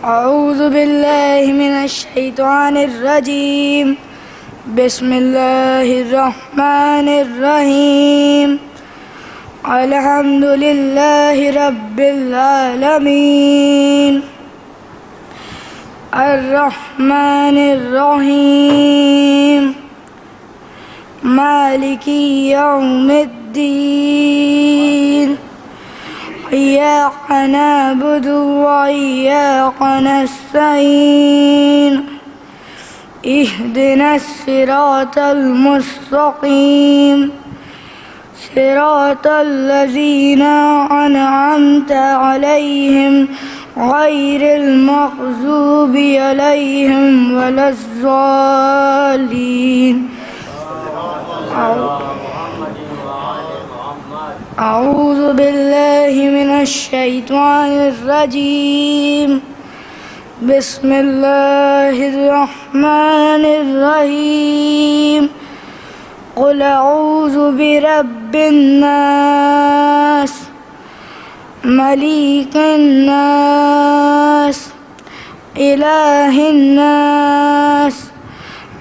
أعوذ بالله من الشيطان الرجيم. بسم الله الرحمن الرحيم. الحمد لله رب العالمين الرحمن الرحيم مالك يوم الدين. إياك نعبد وإياك نستعين. اهدنا الصراط المستقيم صراط الذين أنعمت عليهم غير المغضوب عليهم ولا الضالين. أعوذ بالله من الشيطان الرجيم. بسم الله الرحمن الرحيم. قل أعوذ برب الناس ملك الناس إله الناس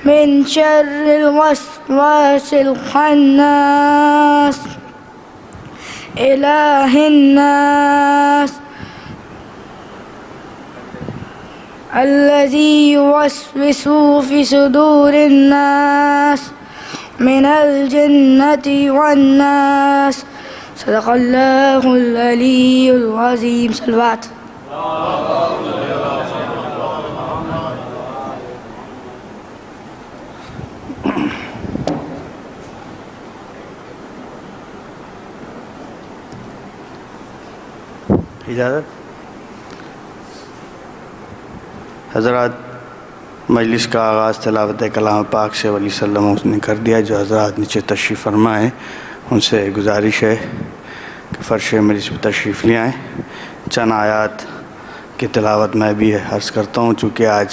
من شر الوسواس الخناس إله الناس الذي يوسوس في صدور الناس من الجنة والناس. صدق الله العلي العظيم. صلوات. اجازت حضرات، مجلس کا آغاز تلاوت کلام پاک سے علیہ وسلم نے کر دیا. جو حضرات نیچے تشریف فرما ہیں ان سے گزارش ہے کہ فرش مجلس پہ تشریف لے آئیں. چند آیات کی تلاوت میں بھی عرض کرتا ہوں، چونکہ آج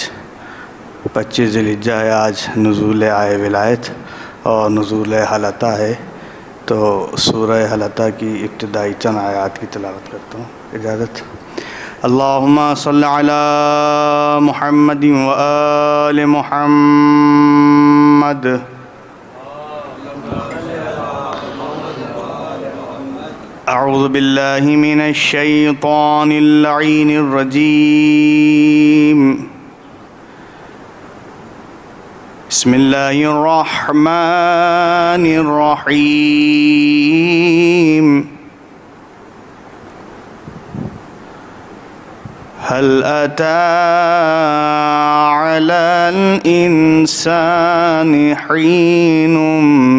25 ذی الحجہ ہے. آج نزول آئے ولایت اور نزول حلطہ ہے، تو سورہ حلطہ کی ابتدائی چند آیات کی تلاوت کرتا ہوں. اجازت. اللہم صلی علی محمد و آل محمد. اعوذ باللہ من الشیطان اللعین الرجیم. بسم اللہ الرحمن الرحیم. هل أتى على الإنسان حين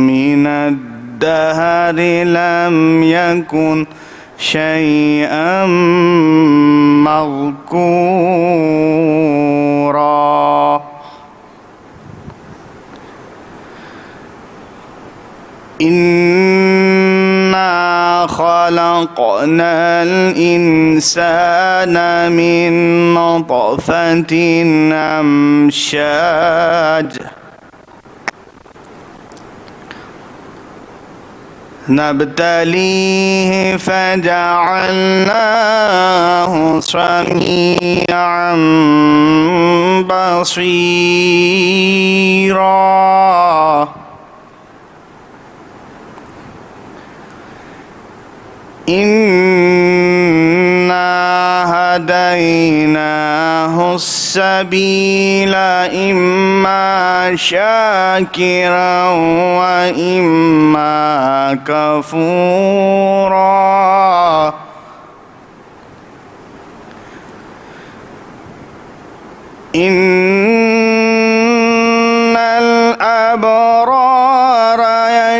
من الدهر لم يكن شيئا مذكورا. خلقنا الإنسان من نطفة أمشاج نبتليه فجعلناه سميعا بصيرا. إنا هديناه السبيل إما شاكرا وإما كفورا. إن الأبرار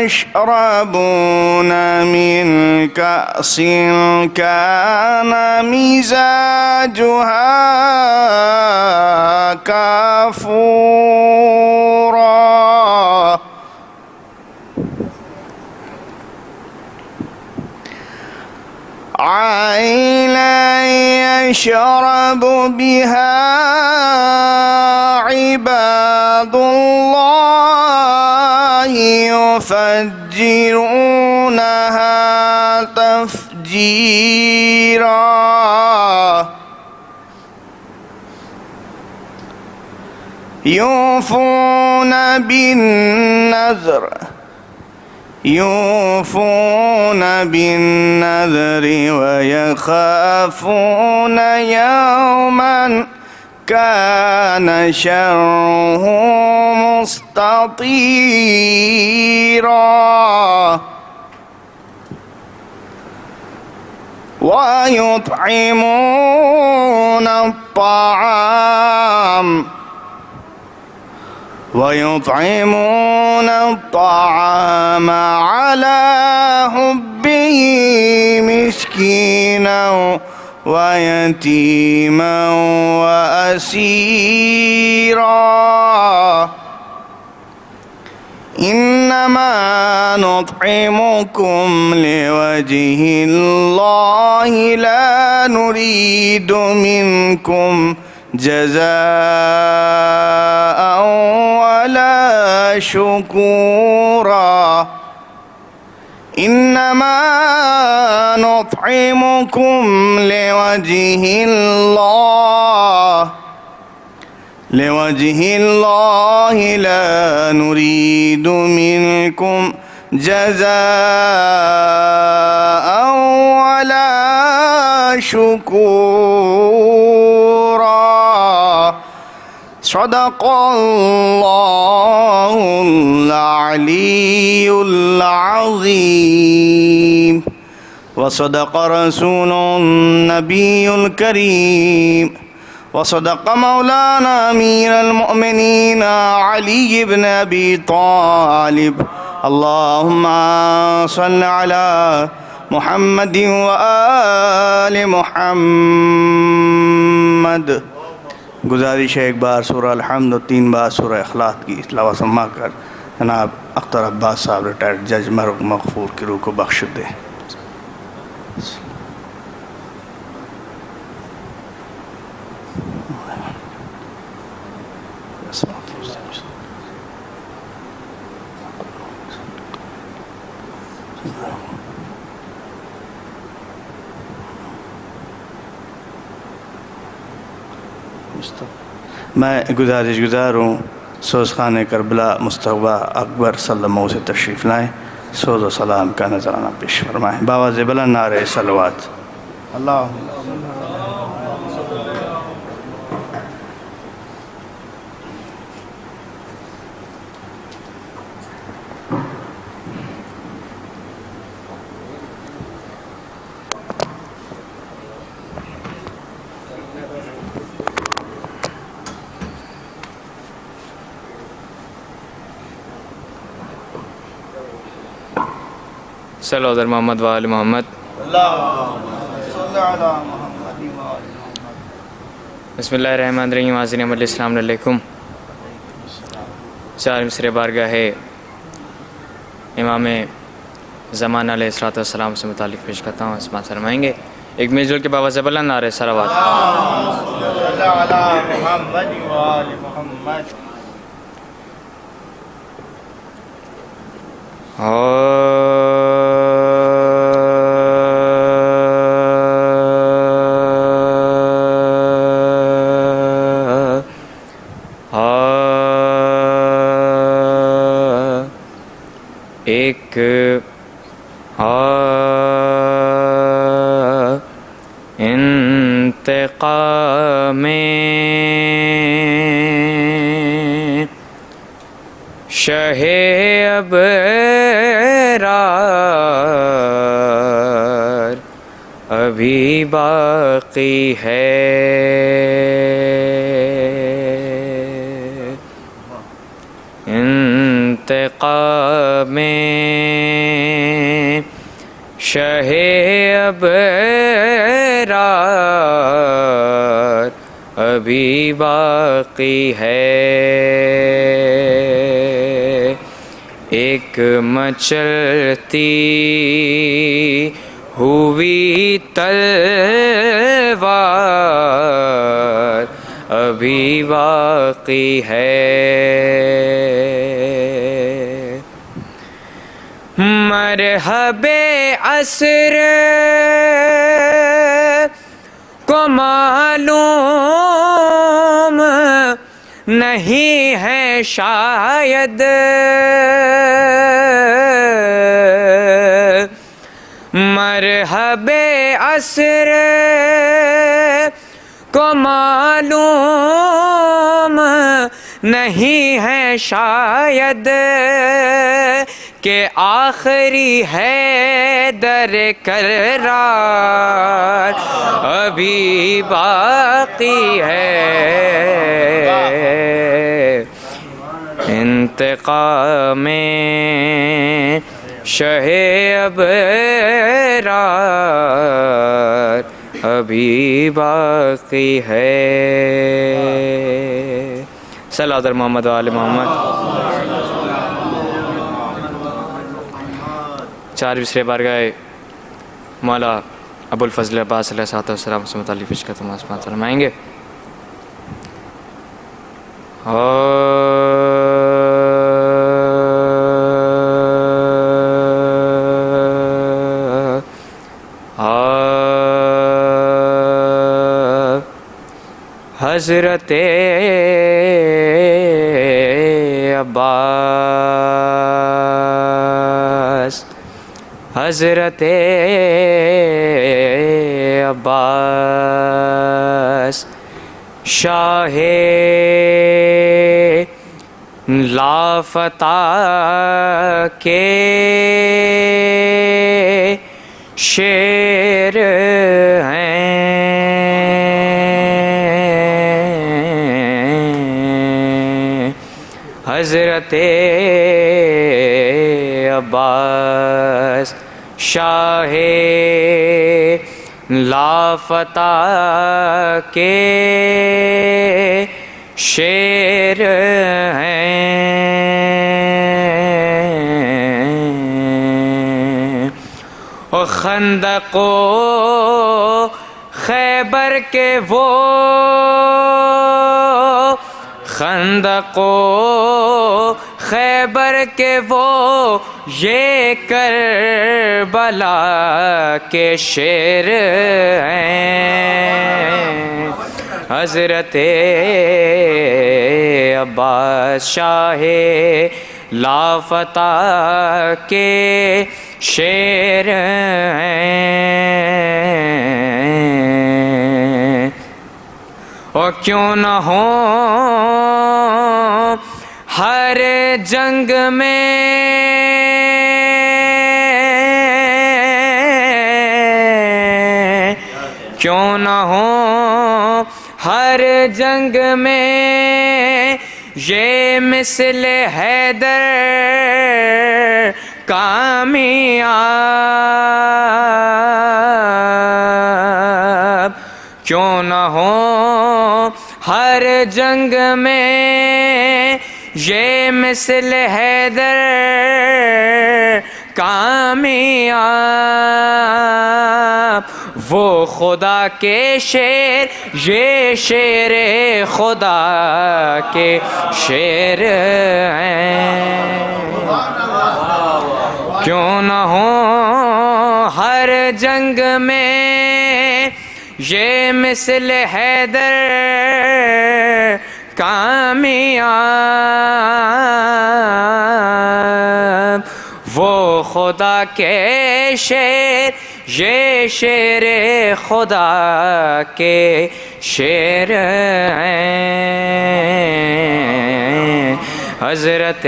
يشربون من كأس كان مزاجها كافورا. عينا يشرب بها عباد الله يفجرونها تفجيرا. يوفون بالنذر ويخافون يوما كان شره مستطيرا ويطعمون الطعام على حبه مسكينا ويتيما وأسيرا إنما نطعمكم لوجه الله لا نريد منكم جزاء ولا شكورا إنما نطعمكم لوجه الله لا نريد منكم جزاء ولا شكورا صدق الله العلي العظيم وصدق رسوله النبي الكريم وصدق مولانا أمير المؤمنين علي بن أبي طالب اللهم صل على محمد وآل محمد. گزارش ہے ایک بار سورہ الحمد اور 3 بار سورہ اخلاق کی تلاوت سما کر جناب اختر عباس صاحب ریٹائرڈ جج مرحوم مغفور کی روح کو بخش دے. میں گزارش گزار ہوں سوز خانہ کربلا مصطفیٰ اکبر صلی اللہ علیہ وسلم سے تشریف لائیں، سوز و سلام کا نذرانہ پیش فرمائیں. باواز بلند نعرہ صلوات. اللہم صلو علی محمد و آل محمد. بسم اللہ الرحمن الرحیم. حاضرین علیہ السلام علیکم. 4 مصرع بارگاہ امام زمانہ علیہ السلام سے متعلق پیش کرتا ہوں. اسماعیل فرمائیں گے ایک مل جل کے باواز بلند نعرہ صلوات. ایک انتقام شہ ابرار ابھی باقی ہے. انتقام شہ ابرار ابھی باقی ہے. ایک مچلتی ہوئی تلوار ابھی باقی ہے. مرحب عصر کو معلوم نہیں ہے شاید مرحب عصر کو معلوم نہیں ہے شاید کہ آخری ہے در کرار ابھی باقی ہے انتقام شہ ابرار ابھی باقی ہے. صلی اللہ محمد و آل محمد. 4 بسر بارگاہ مولا ابو الفضل عباس علیہ السلام سے متعلق پیش کا تمام فرمائیں گے. حضرت عباس حضرت عباس شاہ لافتہ کے شیر ہیں. حضرت عباس شاہ لافتہ کے شیر ہیں. اور خندق و خیبر کے وہ خندق و خیبر کے وہ یہ کربلا کے شیر ہیں. حضرت عباس شاہ لافتہ کے شیر ہیں. اور کیوں نہ ہو ہر جنگ میں کیوں نہ ہو ہر جنگ میں یہ مثل حیدر کامیاب کیوں نہ ہو ہر جنگ میں یہ مثل حیدر کامیاب. وہ خدا کے شیر یہ شیر خدا کے شیر ہیں. کیوں نہ ہو ہر جنگ میں یہ مثل حیدر کامیاب. وہ خدا کے شیر یہ شیر خدا کے شیر ہیں. حضرت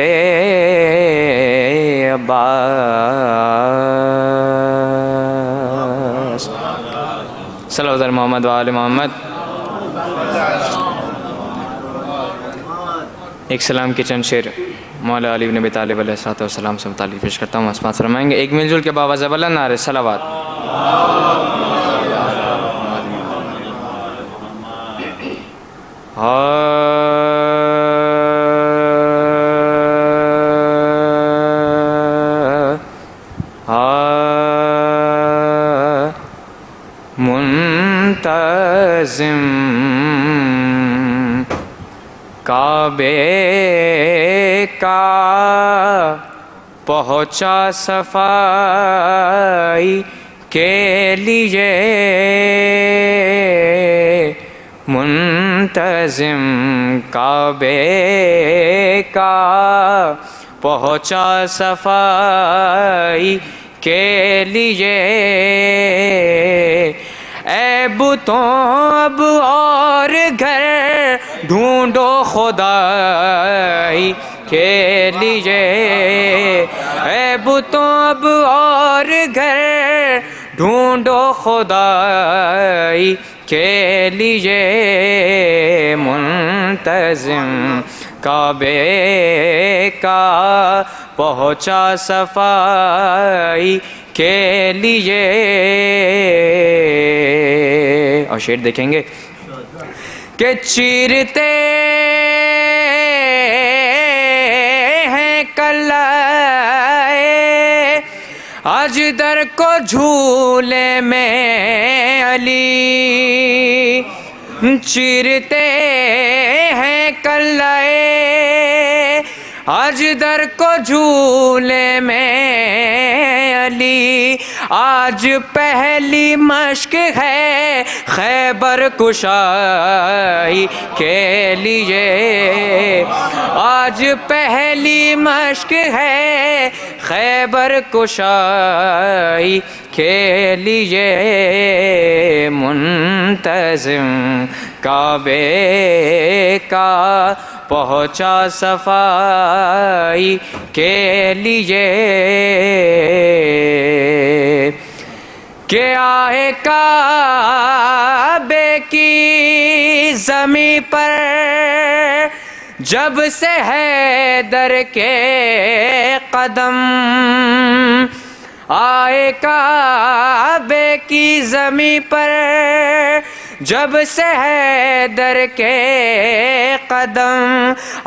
عباس صلی اللہ علیہ محمد و آل محمد. ایک سلام کے چند شعر مولا علی بن ابی طالب علیہ السلام سے متعلق پیش کرتا ہوں. اسماعت فرمائیں گے. ایک مل جل کے باواز بلند نعرے صلوات. منتظم کعبے کا پہنچا صفائی کے لیے منتظم کعبے کا پہنچا صفائی کے لیے، اے بتوں اب اور گھر ڈھونڈو خدائی کے لیے، اے بتوں اب اور گھر ڈھونڈو خدائی کے لیے، منتظم کعبے کا پہنچا صفائی کے لیے۔ اور شعر دیکھیں گے کہ چیرتے ہیں کلائے اجدر کو جھولے میں علی، چیرتے ہیں کلائے اجدر کو جھولے میں علی، آج پہلی مشق ہے خیبر کشائی کے لیے، آج پہلی مشق ہے خیبر کشائی کے لیے، منتظم کعبے کا پہنچا صفائی کے لیے، کہ آئے کعبے کی زمیں پر جب سے حیدر کے قدم، آئے کعبے کی زمیں پر جب سے حیدر کے قدم،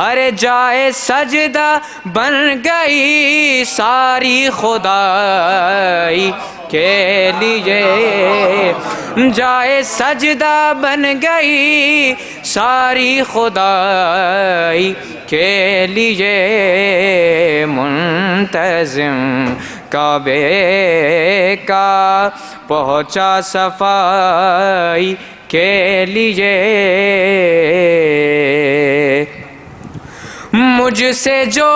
ارے جائے سجدہ بن گئی ساری خدائی کے لیے، جائے سجدہ بن گئی ساری خدائی کے لیے، منتظم کعبے کا پہنچا صفائی کے لیے، مجھ سے جو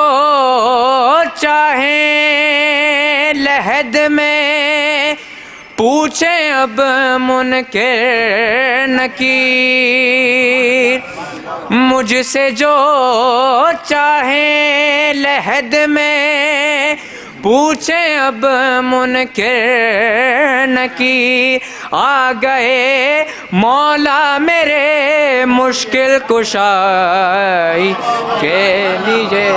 چاہیں لحد میں پوچھیں اب منکر نکیر، مجھ سے جو چاہیں لحد میں پوچھیں اب منکر نکیر، آ گئے مولا میرے مشکل کشائی کے لیے،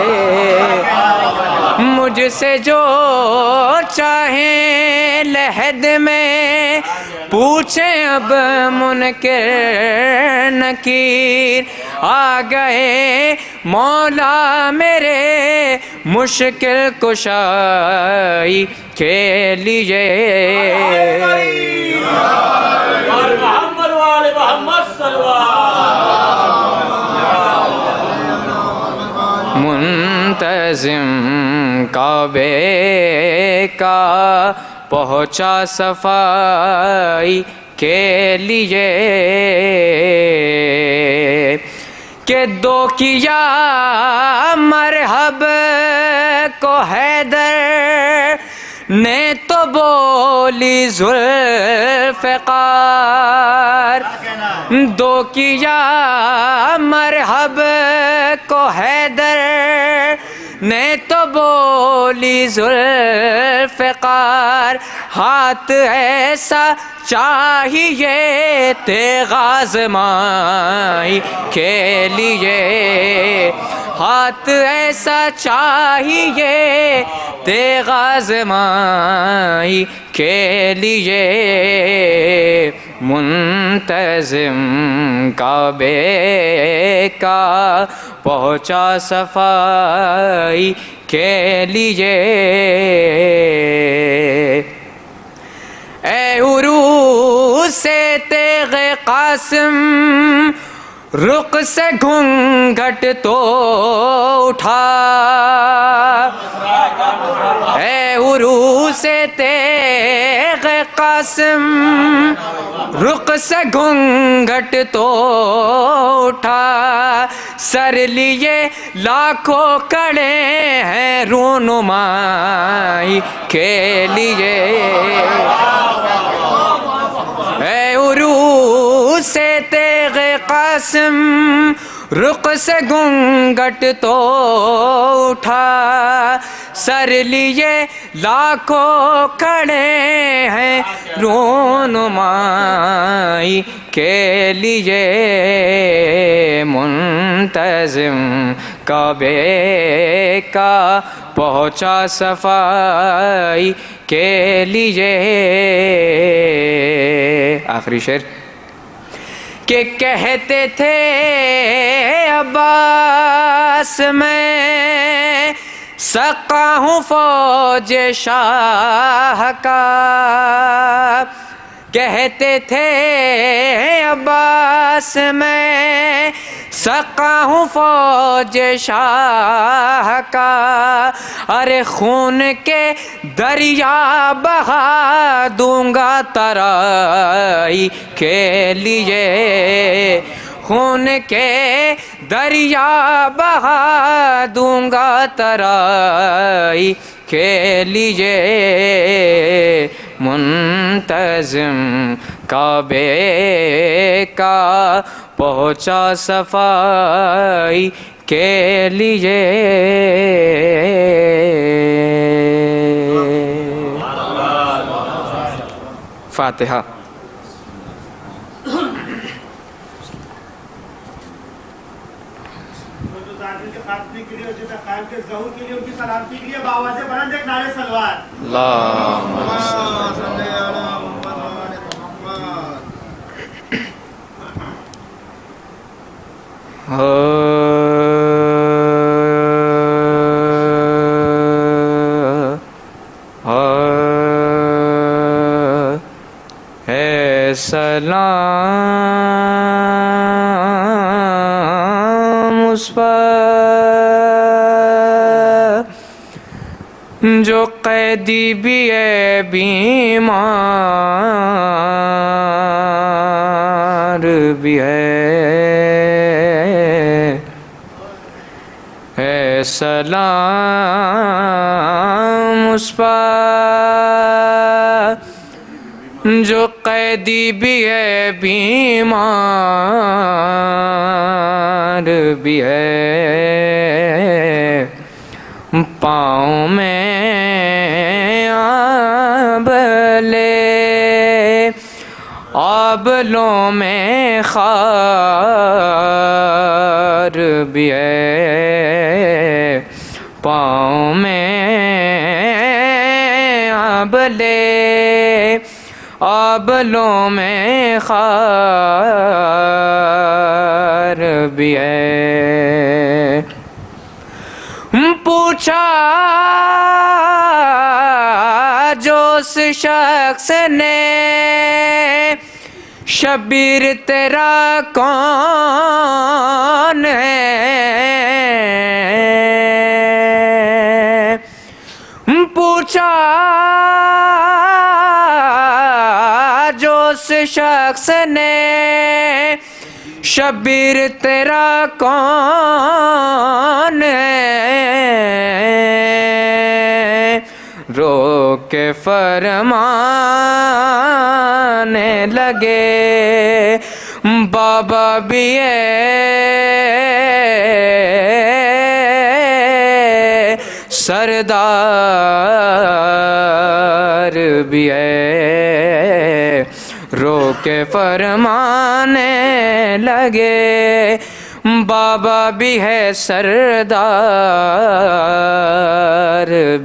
مجھ سے جو چاہیں لحد میں پوچھیں اب منکر نکیر، آ گئے مولا میرے مشکل کشائی کے لیے، منتظم کعبے کا پہنچا صفائی کے لیے، کہ دو کیا مرحب کو حیدر نے تو بولی ذوالفقار، دو کیا مرحب کو حیدر نے تو بولی ذوالفقار، ہاتھ ایسا چاہیے تیغ آزمائی کے لیے، ہاتھ ایسا چاہیے تیغ آزمائی کے لیے، منتظم کعبے کا پہنچا صفائی کے لیے، اے عروس سے تیغ قاسم رخ سے گھونگھٹ تو اٹھا، اے عروس تیغ قاسم، رخ سے گھونگھٹ تو اٹھا، سر لیے لاکھوں کھڑے ہیں رونمائی کے لیے، اے عروس تیغ قاسم، رخ سے گھونگھٹ تو اٹھا، سر لیے لاکھوں کھڑے ہیں رونمائی کے لیے، منتظم کعبے کا پہنچا صفائی کے لیے۔ آخری شعر کہ کہتے تھے عباس میں سقا ہوں فوج شاہ کا، کہتے تھے عباس میں سقا ہوں فوج شاہ کا، ارے خون کے دریا بہا دوں گا ترائی کے لیے، خون کے دریا بہا دوں گا ترائی کے لیے، منتظم کعبے کا پہنچا صفائی کے لیے۔ فاتحہ۔ اے سلام اس پر جو قیدی بھی ہے بیمار بھی ہے، اے سلام اس پر جو قیدی بھی ہے بیمار بھی ہے، پاؤں میں آبلے آبلوں میں خار بھی ہے، پاؤں میں آبلے آبلوں میں خار بھی ہے۔ پوچھا جو اس شخص نے شبیر تیرا کون ہے، پوچھا جو اس شخص نے شبیر تیرا کون ہے، رو کے فرمانے لگے بابا بھی ہے سردار بھی ہے، رو کے فرمانے لگے بابا بھی ہے سردار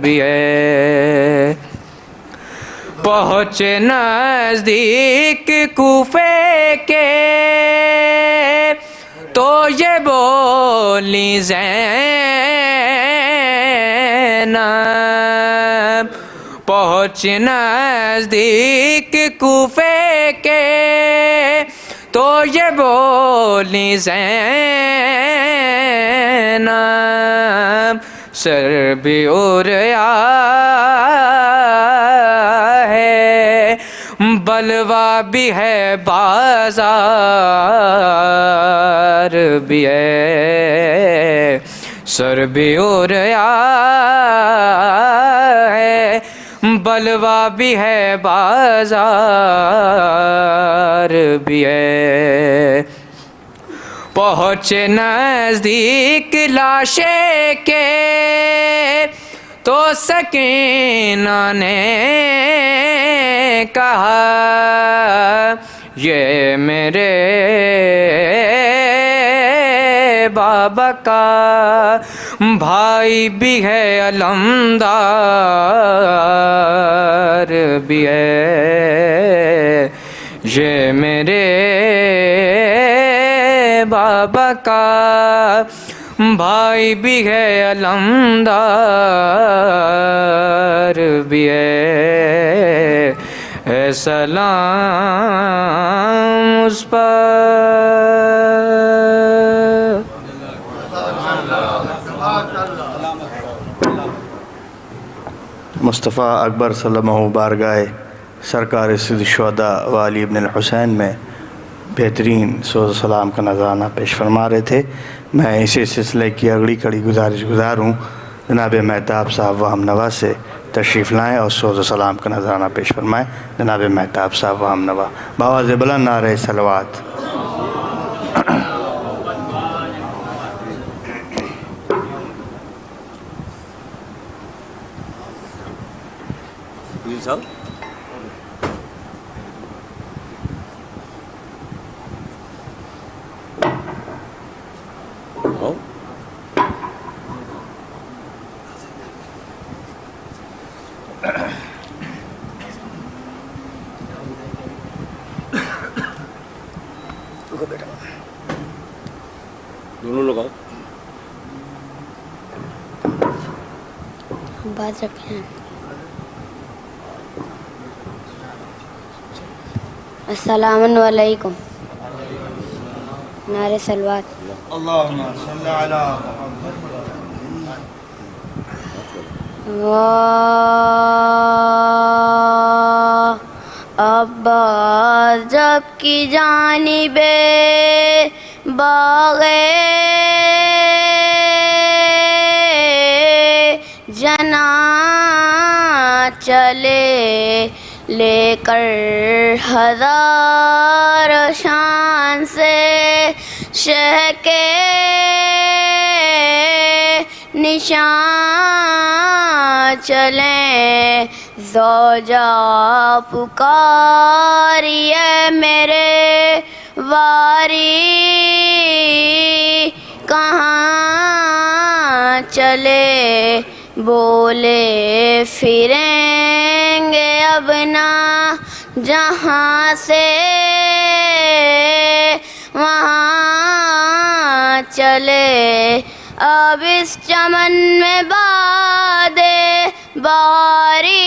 بھی ہے۔ پہنچے نزدیک کوفے کے تو یہ بولی زینب، پہنچے نزدیک کوفے کے تو یہ بولی زینب سر بھی اڑیا ہے، بلوا بھی ہے بازار بھی ہے، سر بھی اڑیا ہے، بلوا بھی ہے بازار بھی ہے۔ پہنچے نزدیک لاشے کے تو سکینہ نے کہا یہ میرے بابا کا بھائی بھی ہے، علمدار بھی ہے، یہ میرے بابا کا بھائی بھی ہے، علمدار بھی ہے، اے سلام اس پر۔ مصطفیٰ اکبر صلی اللہ علیہ بارگاہ سرکار سید الشہداء و علی ابن الحسین میں بہترین سوز و سلام کا نذرانہ پیش فرما رہے تھے۔ میں اسی سلسلے کی اگلی کڑی گزار ہوں جناب مہتاب صاحب و ہم نوا سے تشریف لائیں اور سوز و سلام کا نذرانہ پیش فرمائیں۔ جناب مہتاب صاحب و ہم نوا بآواز بلند نعرہ صلوات۔ صاحب دونوں لوگ آؤ۔ بات رکھیں۔ السلام علیکم۔ نعرہ صلوات۔ اللہم صلی علی عباس جب کی جانب باغ جنا چلے لے کر ہزار شان سے شہ کے نشان چلیں، زوجہ پکاریے میرے واری کہاں چلے، بولے پھریں گے اب نہ جہاں سے وہاں چلے، اب اس چمن میں باد باری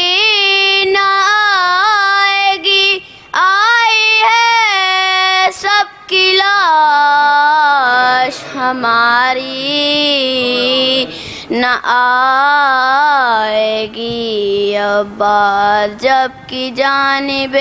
نہ آئے گی، آئی ہے سب کی لاش ہماری نہ آئے گی، عباس جب کی جانب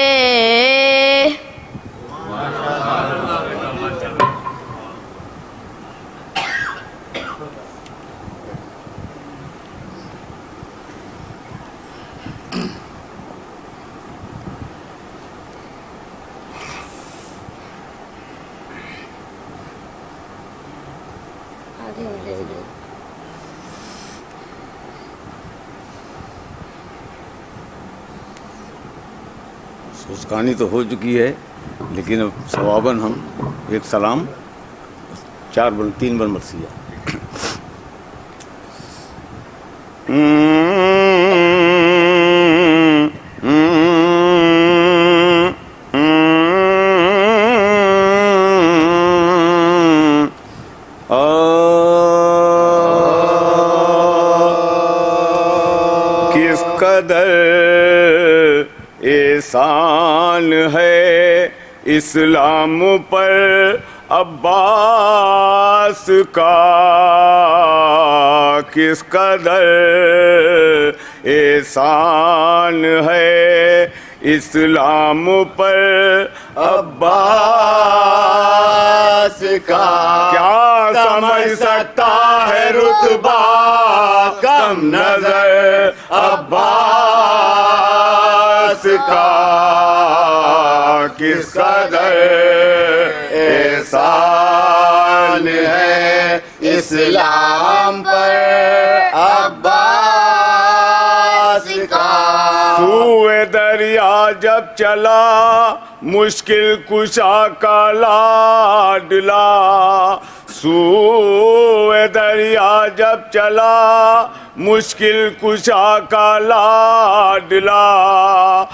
سوزکانی تو ہو چکی ہے، لیکن اب ثواباً ہم ایک سلام 3 بار مرثیہ۔ کس قدر احسان ہے اسلام پر عباس کا کس قدر احسان ہے، اسلام پر عباس کا کیا سمجھ سکتا ہے رتبہ کم نظر عباس کا، کس قدر احسان ہے اسلام پر عباس کا۔ سوئے دریا جب چلا مشکل کشا کا لاڈلا، سوئے دریا جب چلا مشکل کشا کا لاڈلا،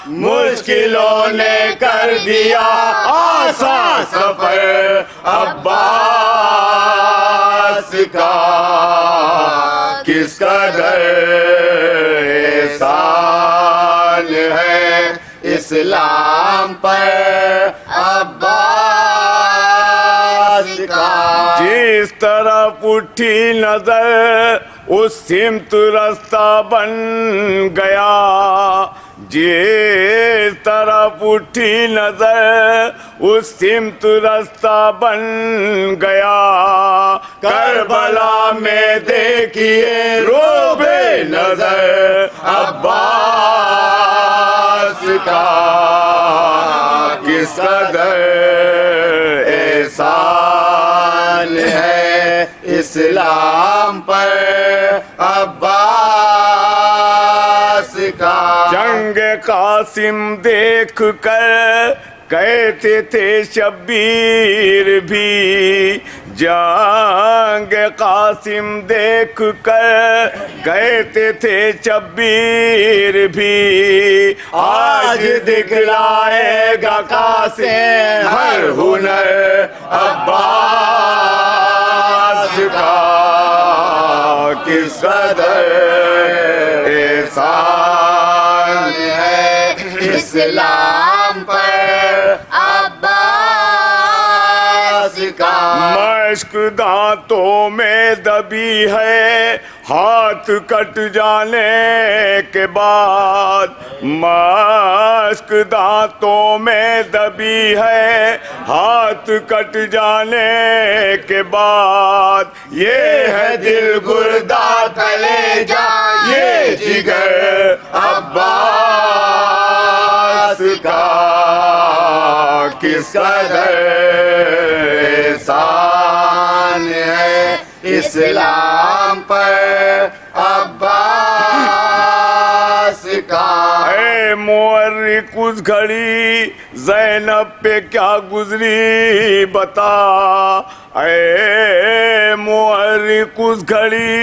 مشکلوں نے کر دیا آسان سفر عباس کا، کس قدر احسان ہے اسلام پر عباس کا۔ جس طرف اٹھی نظر اس سمت رستہ بن گیا، جس طرف اٹھی نظر اس سمت رستہ بن گیا، کربلا میں دیکھیے روبے نظر عباس کا، کس قدر احسان ہے اسلام پر عباس کا۔ جنگ قاسم دیکھ کر کہتے تھے شبیر بھی، جنگ قاسم دیکھ کر کہتے تھے شبیر بھی، آج دکھلائے گا قاسم ہر ہنر عباس کا، کس قدر احسان ہے اسلام پر عباس کا۔ مشک دانتوں میں دبی ہے ہاتھ کٹ جانے کے بعد، مشک دانتوں میں دبی ہے ہاتھ کٹ جانے کے بعد، یہ ہے دل گردہ کلیجہ یہ جگر عباس کا، کس قدر احسان ہے اسلام پر عباس کا۔ اے مورخ اس گھڑی زینب پہ کیا گزری بتا، اے مورخ اس گھڑی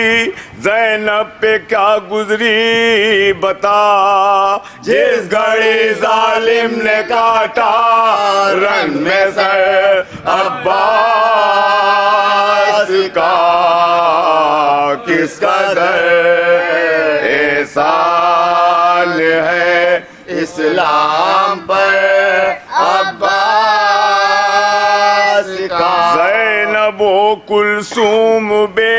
زینب پہ کیا گزری بتا، جس گھڑی ظالم نے کاٹا رن میں سر عباس کا، کس قدر احسان ہے اسلام پر عباس کا۔ زینب و کلثوم بے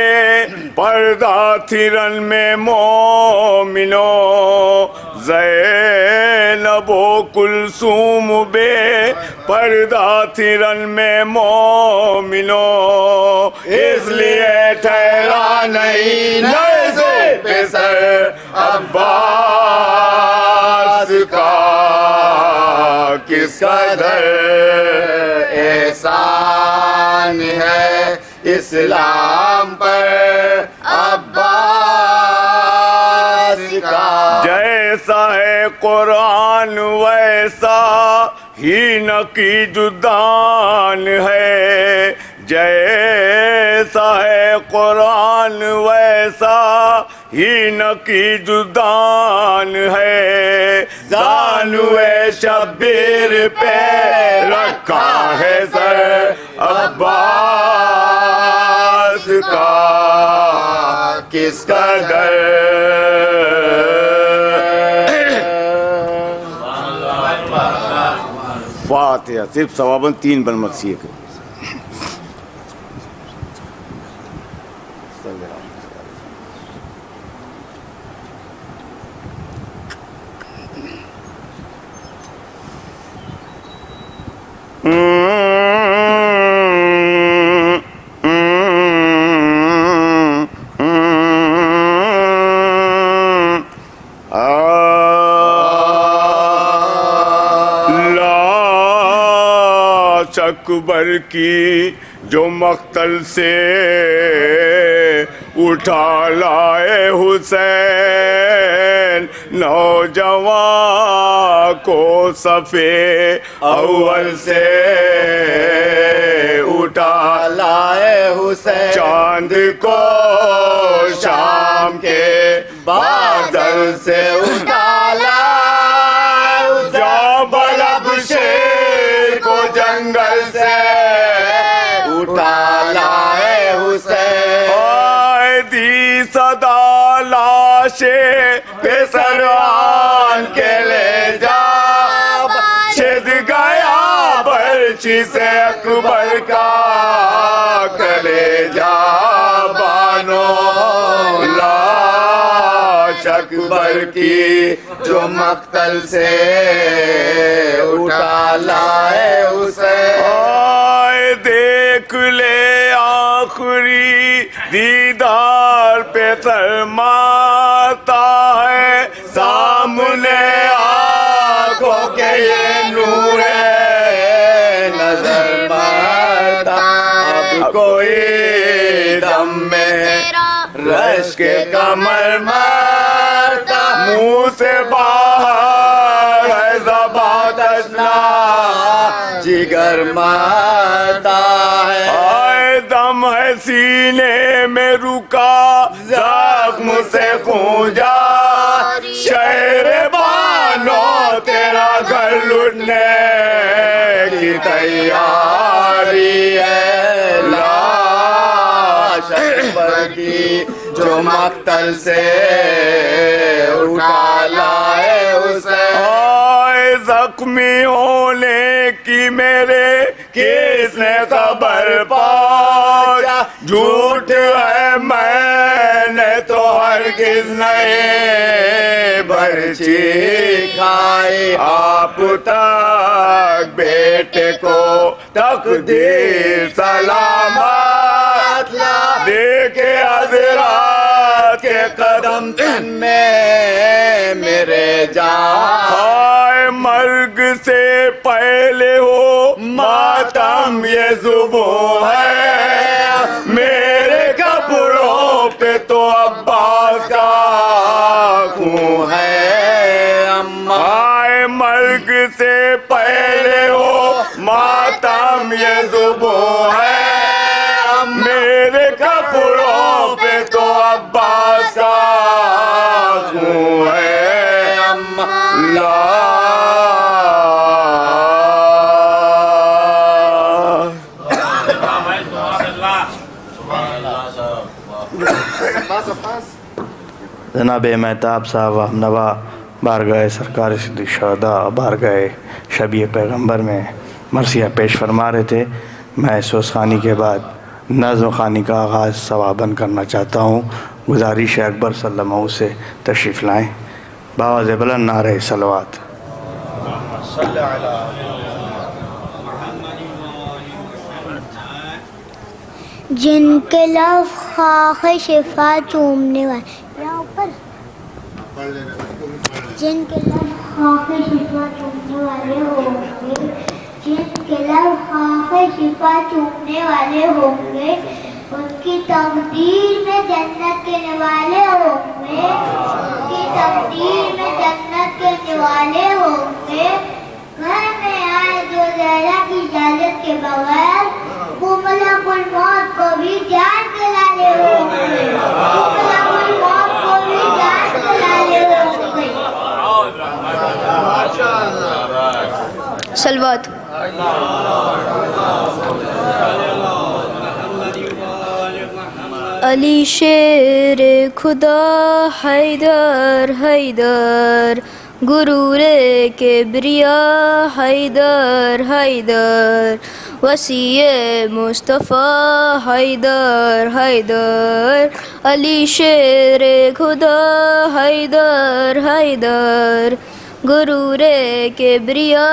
پردہ تھی رن میں مومنوں، زینب و کلثوم بے پردہ تھی رن میں مومنوں، اس لیے ٹھہرا نہیں نیزے پہ سر عباس کا، کس قدر احسان ہے اسلام پر عباس کا۔ جیسا ہے قرآن ویسا ہی نقی جدان ہے، جیسا ہے قرآن ویسا ہی نقی جدان ہے، زانوے شبیر پہ رکھا ہے سر عباس کا، کس قدر فاتحہ صرف ثواباً 3 بار مرثیہ کے. اکبر کی جو مقتل سے اٹھا لائے حسین، نوجوان کو صفے اول سے اٹھا لائے حسین، چاند کو شام کے بادل سے اٹھا لائے، جابلب شیر کو جنگل سے اٹھا لائے حسین، آئے دی صدا لاشے پہ سروان کے لے جا، شد گیا برچی سے اکبر کا کلیجا، بانو لاش اکبر کی جو مقتل سے اٹھا لائے حسین، آئے دیکھ لے آخری دیدار پہ سرماتا ہے، سامنے آنکھوں کے یہ نور ہے، نظر مارتا اب کوئی دم میں رش کے کمر مارتا، منہ سے باہر ہے زبان تشنا، جگر مارتا ہے، آئے دم ہے سینے میں رکا، زخم سے خون جاری، شہر بانو تیرا گھر لٹنے کی تیاری ہے، لاش اکبر کی جو مقتل سے اٹھا لائے حسین، آئے زخمی ہونے کی میرے کس نے خبر پایا، جھوٹ ہے میں نے تو ہرگز نہیں برچی کھائی، آپ تک بیٹے کو تقدیر سلامت لا، دیکھے حضرات کے قدم میں میرے جان، مرگ سے پہلے ہو ماتم یہ زبوں ہے، میرے کپڑوں پہ تو عباس کا خون ہے، آئے مرگ سے پہلے ہو ماتم یہ زبوں ہے، میرے کپڑوں پہ تو عباس کا خون ہے، جناب مہتاب صاحب ہم نوا بارگاہ سرکار صدیق شہداء بارگاہ شبیہ پیغمبر میں مرثیہ پیش فرما رہے تھے. میں سوز خوانی کے بعد نظم خوانی کا آغاز ثواباً کرنا چاہتا ہوں. گزارش ہے اکبر صلی اللہ علیہ وسلم سے تشریف لائیں. باواز بلند نعرہ صلوات. جن کے لب خاک شفا چومنے والے، جن کے لب خاک شفا چومنے والے ہوں گے، جن کے لب خاک شفا چومنے والے ہوں گے، ان کی تقدیر میں جنت کے نوالے ہوں گے، ان کی تقدیر میں جنت کے نوالے ہوں گے. گھر میں آئے جو زہرا کی اجازت کے بغیر، وہ ملک الموت کو بھی جان کے لالے ہوں گے، وہ ملک الموت کو بھی جان کے لالے ہوں گے. صلوات. علی شیر خدا حیدر حیدر غرور کبریا حیدر حیدر وسیع مصطفیٰ حیدر حیدر علی شیر خدا حیدر حیدر غرور کبریا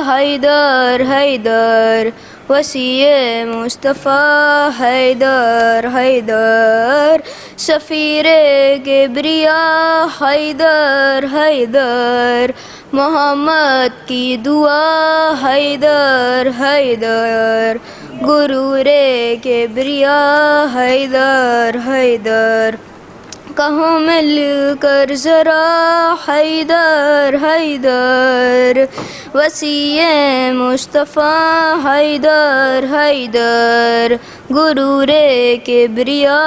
حیدر حیدر وسیع مصطفیٰ حیدر حیدر سفیر کبریا حیدر حیدر محمد کی دعا حیدر حیدر غرور کبریا حیدر حیدر کہو مل کر ذرا حیدر حیدر وسیع مصطفیٰ حیدر حیدر غرور کبریا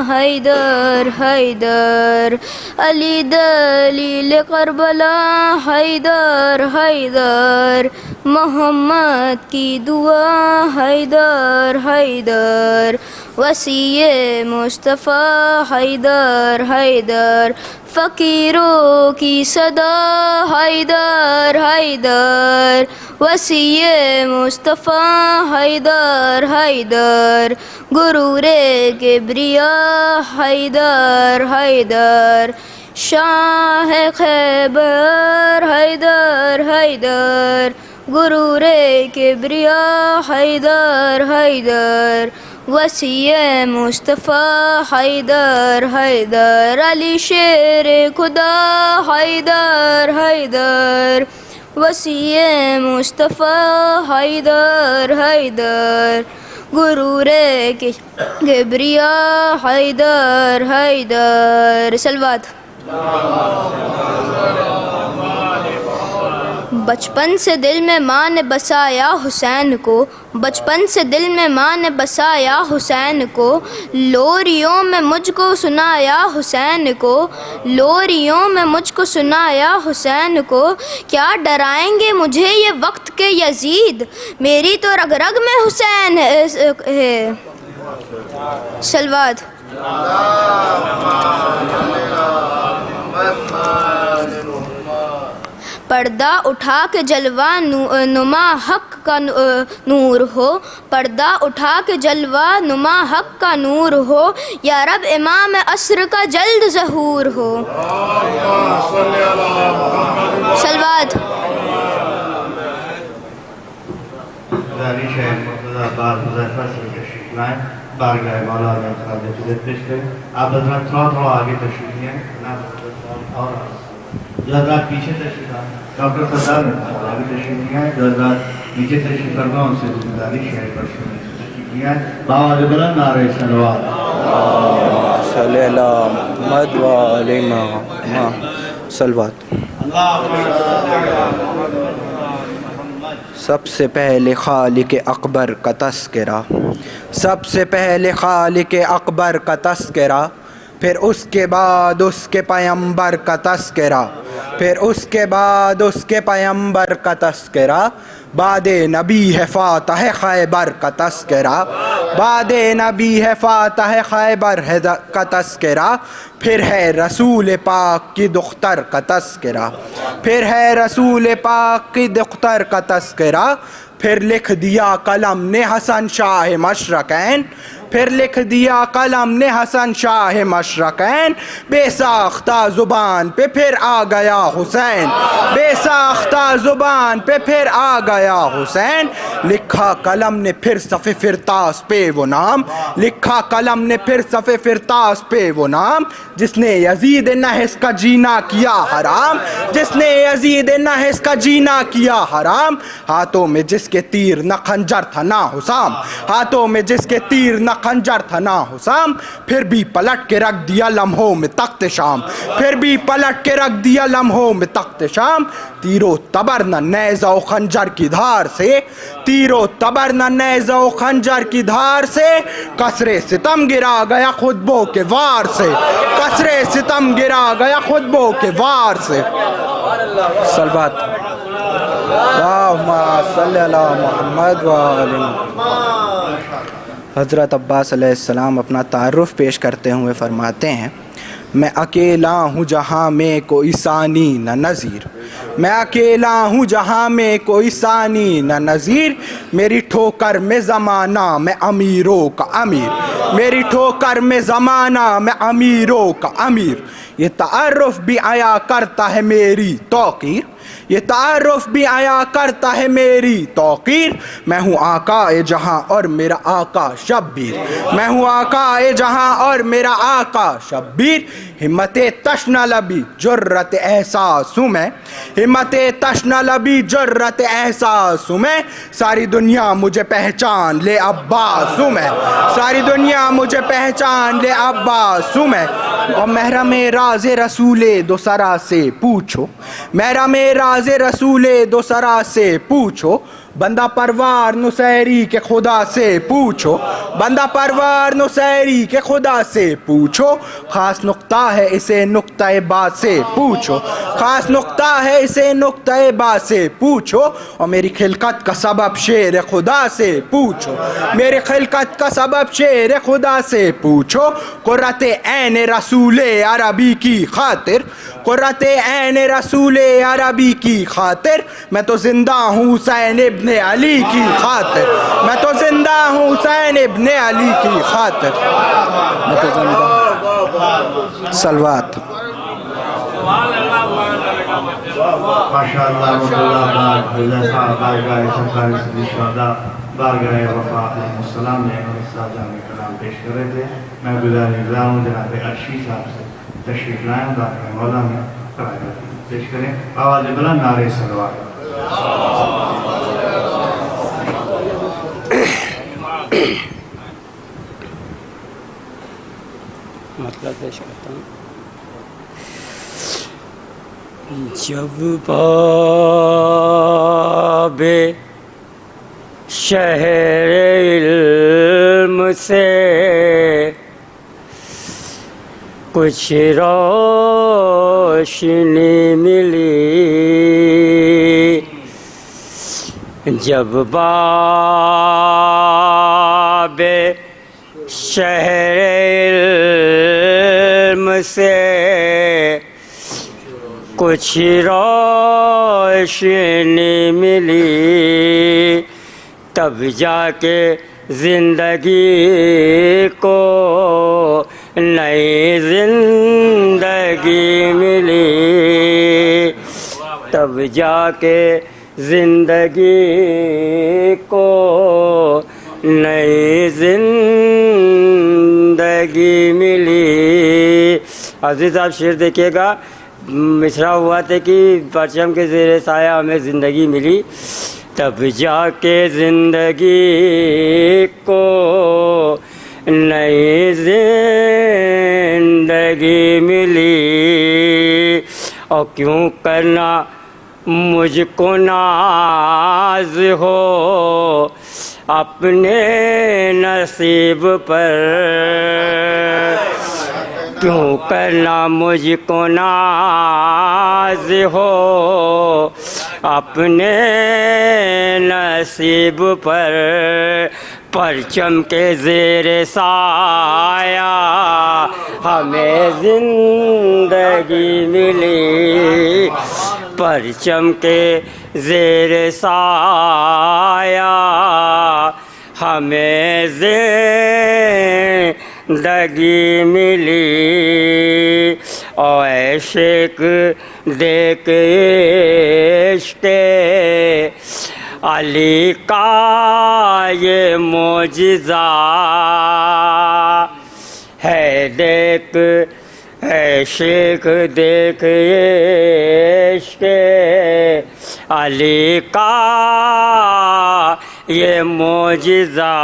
حیدر حیدر علی دلیل کربلا حیدر حیدر محمد کی دعا حیدر حیدر وسیع مصطفیٰ حیدر حیدر فقیروں کی صدا حیدر حیدر وسیع مصطفیٰ حیدر حیدر غرور کبریا حیدر حیدر شاہ خیبر حیدر حیدر غرور کبریا حیدر حیدر وسیع مصطفیٰ حیدر حیدر علی شیر خدا حیدر حیدر وسیع مصطفیٰ حیدر حیدر غرور کبریا حیدر حیدر صلوات بچپن سے دل میں ماں نے بسایا حسین کو بچپن سے دل میں ماں نے بسایا حسین کو لوریوں میں مجھ کو سنایا حسین کو لوریوں میں مجھ کو سنایا حسین کو کیا ڈرائیں گے مجھے یہ وقت کے یزید میری تو رگ رگ میں حسین ہے صلوات پردہ اٹھا کے جلوہ نما حق کا نور ہو پردہ اٹھا کے جلوہ نما حق کا نور ہو یا رب امام عصر کا جلد ظہور ہو صلوات بارگاہ مولانا خالد عزت پیش کریں آپ حضرات تھوڑا آگے تشریف لیں اور جو حضرات پیچھے تشریف آئیں ڈاکٹر صدر آگے تشریف لیں جو حضرات نیچے تشریف فرما ان سے گزارش ہے تشریف لیں باوال بلند نعرہ صلوات صلی اللہ محمد و علی محمد صلوات سب سے پہلے خالق اکبر کا تذکرہ سب سے پہلے خالق اکبر کا تذکرہ پھر اس کے بعد اس کے پیغمبر کا تذکرہ پھر اس کے بعد اس کے پیغمبر کا تذکرہ بعد نبی ہے فاتح خیبر کا تذکرہ بعد نبی ہے فاتح خیبر کا تذکرہ پھر ہے رسول پاک کی دختر کا تذکرہ پھر ہے رسول پاک کی دختر کا تذکرہ پھر لکھ دیا قلم نے حسن شاہ مشرقین پھر لکھ دیا قلم نے حسن شاہ مشرقین بے ساختہ زبان پہ پھر آ گیا حسین بے ساختہ زبان پہ پھر آ گیا حسین لکھا قلم نے پھر صفِ فرطاس پہ وہ نام لکھا قلم نے پھر صفِ فرطاس پہ وہ نام جس نے یزید نحس کا جینا کیا حرام جس نے یزید نحس کا جینا کیا حرام ہاتھوں میں جس کے تیر نہ خنجر تھا نہ حسام ہاتھوں میں جس کے تیر نہ خنجر تھا نہ حسام پھر بھی پلٹ کے رکھ دیا لمحوں میں تخت شام پھر بھی پلٹ کے رکھ دیا لمحوں میں تخت شام تیرو تبر نہ نیزہ و خنجر کی دھار سے تیرو تبر نہ نیزہ و خنجر کی دھار سے قصرِ ستم گرا گیا خطبوں کے وار سے قصرِ ستم گرا گیا خطبوں کے وار سے صلوات اللہم صلی اللہ محمد و علی محمد۔ حضرت عباس علیہ السلام اپنا تعارف پیش کرتے ہوئے فرماتے ہیں میں اکیلا ہوں جہاں میں کوئی ثانی نہ نظیر، میں اکیلا ہوں جہاں میں کوئی ثانی نہ نظیر، میری ٹھوکر میں زمانہ میں امیروں کا امیر، میری ٹھوکر میں زمانہ میں امیروں کا امیر، یہ تعارف بھی آیا کرتا ہے میری توقیر، یہ تعارف بھی آیا کرتا ہے میری توقیر، میں ہوں آقا جہاں اور میرا آقا شبیر، میں ہوں آقا جہاں اور میرا آقا شبیر، ہمت تشنہ لبی جرت احساس ہوں میں، ہمت تشنہ لبی جرت احساس ہوں میں، ساری دنیا مجھے پہچان لے عباس ہوں میں، ساری دنیا مجھے پہچان لے عباس ہوں میں، اور محرم راز رسول دو سرا سے پوچھو، محرم راز رسول دو سرا سے پوچھو، بندہ پروار نصیری کے خدا سے پوچھو، بندہ پروار نصیری کے خدا سے پوچھو، خاص نقطہ ہے اسے نقطہ بات سے پوچھو، خاص نقطہ ہے اسے نقطہ بات سے پوچھو، اور میری خلقت کا سبب شیر خدا سے پوچھو، میری خلقت کا سبب شیر خدا سے پوچھو، قرۃ عین رسول عربی کی خاطر، قرۃ عین رسول عربی کی خاطر، میں تو زندہ ہوں حسین ابن علی کی خاطر، میں تو زندہ ہوں حسین ابن علی کی خاطر، میں تو زندہ ہوں. صلوات. ماشاءاللہ بارگاہ سرکار صدیق شہداء بارگاہ وفا علیہ السلام نے استاد جامع کلام پیش کر رہے تھے. میں گزارش ہوں جناب عرشی صاحب سے تشریف لائیں، بارگاہ مولا میں قرآن پیش کریں. آواز بلند نعرہ صلوات. مطلب پیش کرتا ہوں. جب باب شہر علم سے کچھ روشنی ملی، جب باب شہر علم سے کچھ روشنی ملی، تب جا کے زندگی کو نئی زندگی ملی، تب جا کے زندگی کو نئی زندگی ملی. عزیز آپ شعر دیکھیے گا، مصرع ہوا تھا کہ پرچم کے زیر سایہ ہمیں زندگی ملی، تب جا کے زندگی کو نئی زندگی ملی. اور کیوں کرنا مجھ کو ناز ہو اپنے نصیب پر، کیوں کرنا مجھ کو ناز ہو اپنے نصیب پر، پرچم کے زیر سایہ ہمیں زندگی ملی، پرچم کے زیر سایہ ہمیں زندگی ملی. اور عشق دیکھ عشق علی کا یہ معجزہ ہے، دیکھ عشق دیکھ عشق علی کا یہ معجزہ،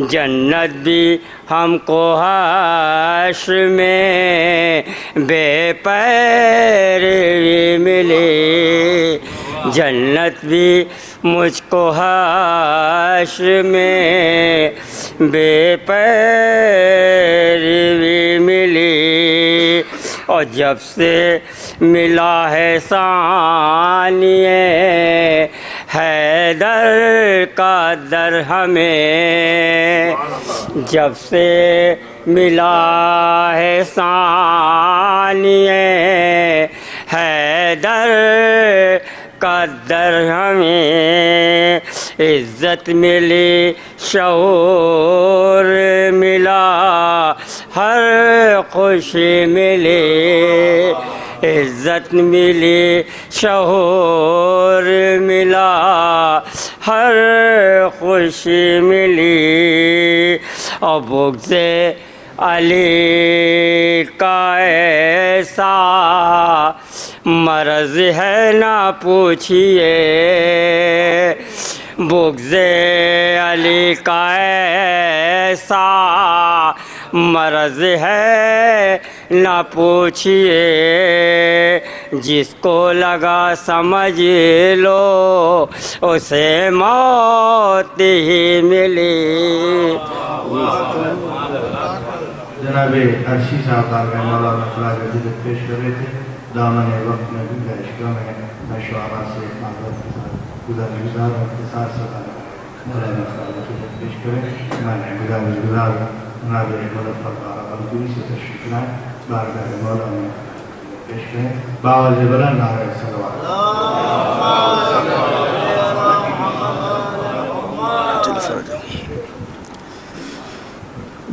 جنت بھی ہم کو حشر میں بے پیروی ملی، جنت بھی مجھ کو حشر میں بے پیروی ملی. اور جب سے ملا ہے ثانیہ حیدر کا در ہمیں جب سے ملا ہے ثانیہ حیدر کا در ہمیں عزت ملی شعور ملا ہر خوشی ملی عزت ملی شعور ملا ہر خوشی ملی اور بغض علی کا ایسا مرض ہے نہ پوچھئے بغض علی کا ایسا مرض ہے نہ پوچھئے جس کو لگا سمجھ لو اسے موت ہی ملی جناب عرشی صاحب بارگاہ مولانا فلاح جدید پیش کر رہے تھے دامن وقت میں بھی گزشتوں میں شعراء سے معذرت کے ساتھ گزار اور اختصار سے مولانا فلاح جدید پیش کریں میں گزار جناب مظفر الدوری سے تشریف لائیں بارگاہ مولانا پیش کریں باوجہ بلند نعرہ صلوات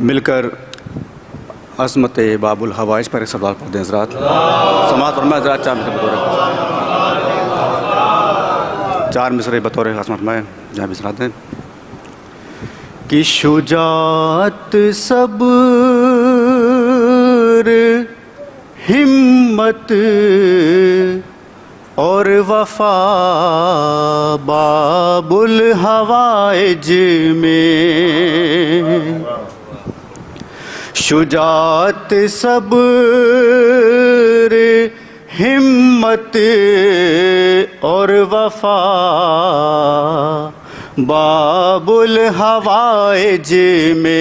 مل کر عظمت باب الحوائج پر سوال پڑھ دیں حضرات سماعت فرمائیں حضرات چار مصرے بطور خاص فرمائیں جہاں بھی سناتے ہیں کہ شجاعت صبر ہمت اور وفا باب الحوائج میں شجاعت صبر ہمت اور وفا باب الحوائج میں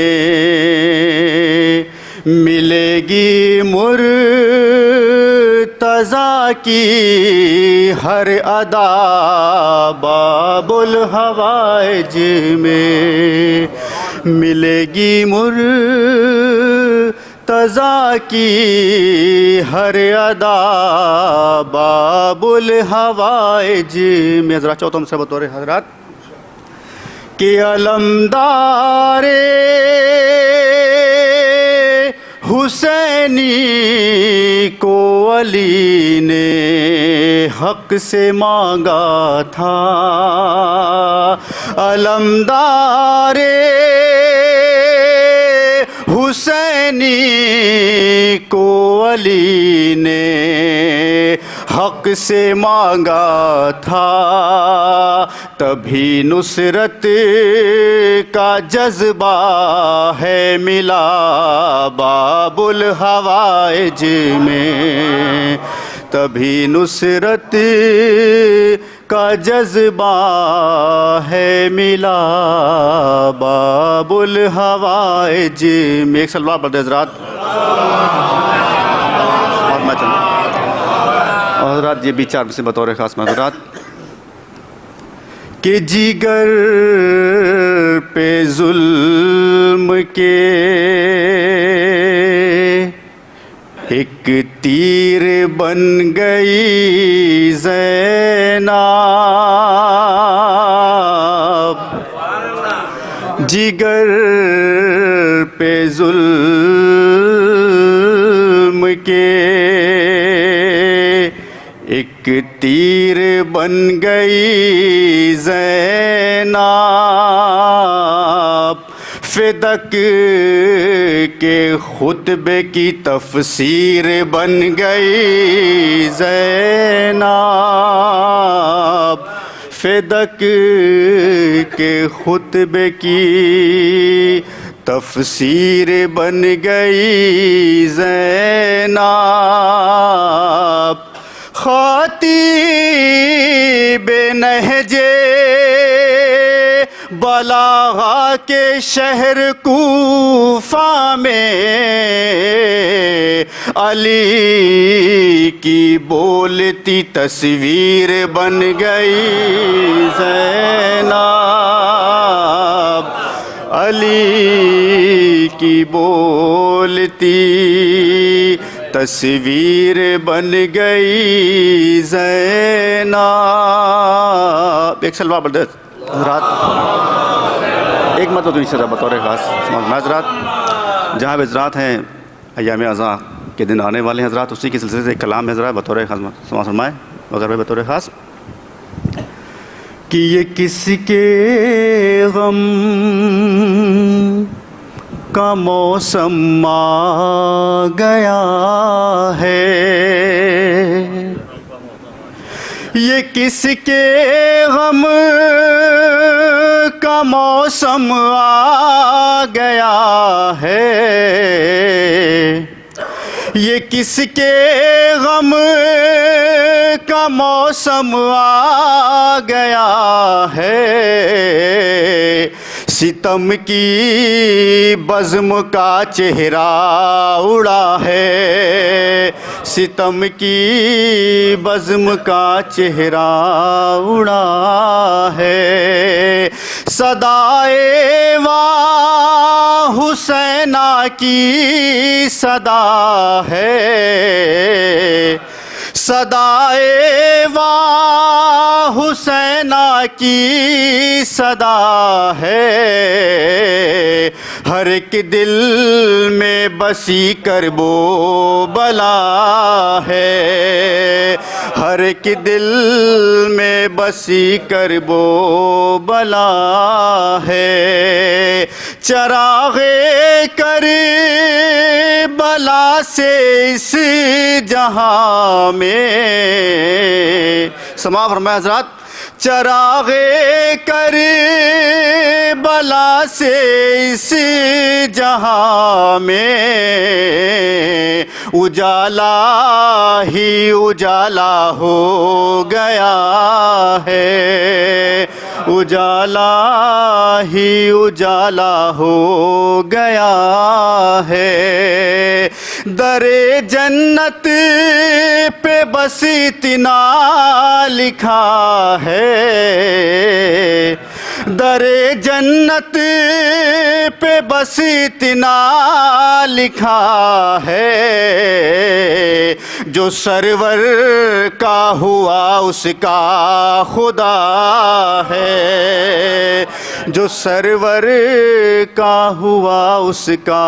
ملے گی مرتضیٰ کی ہر ادا باب الحوائج میں ملے گی مرتضیٰ کی ہر ادا باب الحوائج میں ذرا چوتھم سے بطور حضرات کہ علمدار حسینی کو علی نے حق سے مانگا تھا علمدار حسینی کو علی نے حق سے مانگا تھا تبھی نصرت کا جذبہ ہے ملا باب الحوائج میں تبھی نصرت کا جذبہ ہے ملا باب الحوائج میں ایک سلوات پڑھ دیں حضرات حضرات یہ بھی چار سے بطور خاص حضرات کہ جگر پہ ظلم کے ایک تیر بن گئی زینب جگر پہ ظلم کے ایک تیر بن گئی زینب فدق کے خطبے کی تفسیر بن گئی زینب فدق کے خطبے کی تفسیر بن گئی زینب خطیب نہج بلاغا کے شہر کوفہ میں علی کی بولتی تصویر بن گئی زینب، علی کی بولتی تصویر بن گئی زینب. ایک سلوہ بڑھ دے حضرات، ایک مطلب تو نہیں بطور خاص حضرات، جہاں بھی حضرات ہیں ایام اذاں کے دن آنے والے ہیں حضرات، اسی کے سلسلے سے ایک کلام ہے حضرات بطور خاص سماعت فرمائیں اگر میں بطور خاص کہ یہ کس کے غم کا موسم آ گیا ہے، یہ کس کے غم کا موسم آ گیا ہے، یہ کس کے غم کا موسم آ گیا ہے، ستم کی بزم کا چہرہ اڑا ہے، ستم کی بزم کا چہرہ اڑا ہے، صدائے واہ حسینہ کی صدا ہے، صدائے واہ حسینہ کی صدا ہے، ہر ایک دل میں بسی کرب و بلا ہے، ہر ایک دل میں بسی کرب و بلا ہے، چراغ کربلا سے اس جہاں میں سماع فرمائے حضرات، چراغ کربلا سے اس جہاں میں اجالا ہی اجالا ہو گیا ہے، اجالا ہی اجالا ہو گیا ہے، در جنت پہ بس اتنا لکھا ہے، در جنت پہ بس اتنا لکھا ہے، جو سرور کا ہوا اس کا خدا ہے، جو سرور کا ہوا اس کا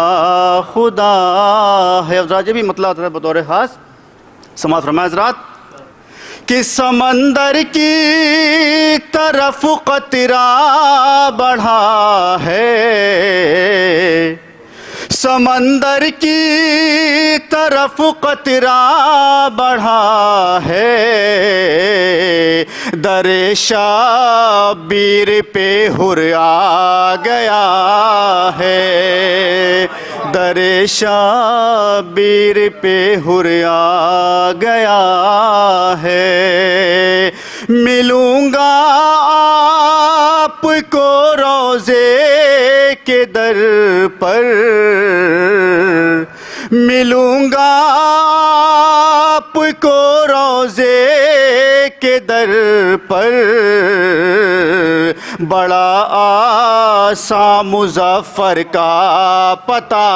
خدا ہے. حضرات یہ بھی مطلب ہے بطور خاص سماعت فرمائے حضرات کہ سمندر کی طرف قطرہ بڑھا ہے، سمندر کی طرف قطرہ بڑھا ہے، در شبیر پہ حر آ گیا ہے، در شبیر پہ حر آ گیا ہے، ملوں گا آپ کو روضے کے در پر، ملوں گا آپ کو روضے کے در پر، بڑا آسان مظفر کا پتہ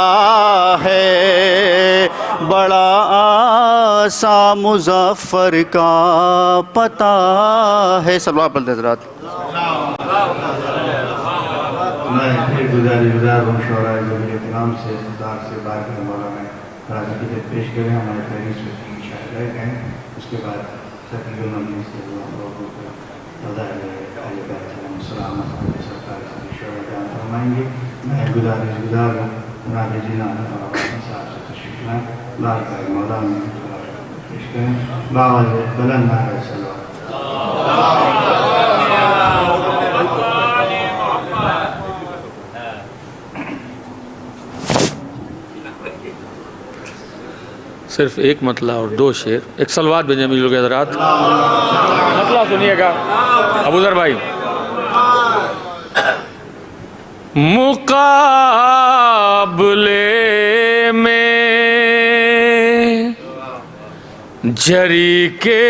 ہے، بڑا آسان مظفر کا پتہ ہے. سب لوگ پڑھتے حضرات. میں پھر گزار ہوں شعراء ضروری احترام سے دار سے بار کرنے والا میں راجہ کی پیش کریں. ہمارے تحریر سے 3 شاعر رہ گئے ہیں، اس کے بعد سکیل المجلس سے ہم لوگوں کو رضائے السلام علیکم سرکار سے شعر بیان فرمائیں گے. میں گزار ہوں راجہ جینا صاحب سے تشریف لائیں، لال کا مولا میں پیش کریں. باوجہ بلند نعرہ صلوات. صرف ایک مطلع اور 2 شعر. ایک صلوات بھیجیں میرے لوگ حضرات. مطلع سنیے گا ابو ذر بھائی. مقابلے میں جری کے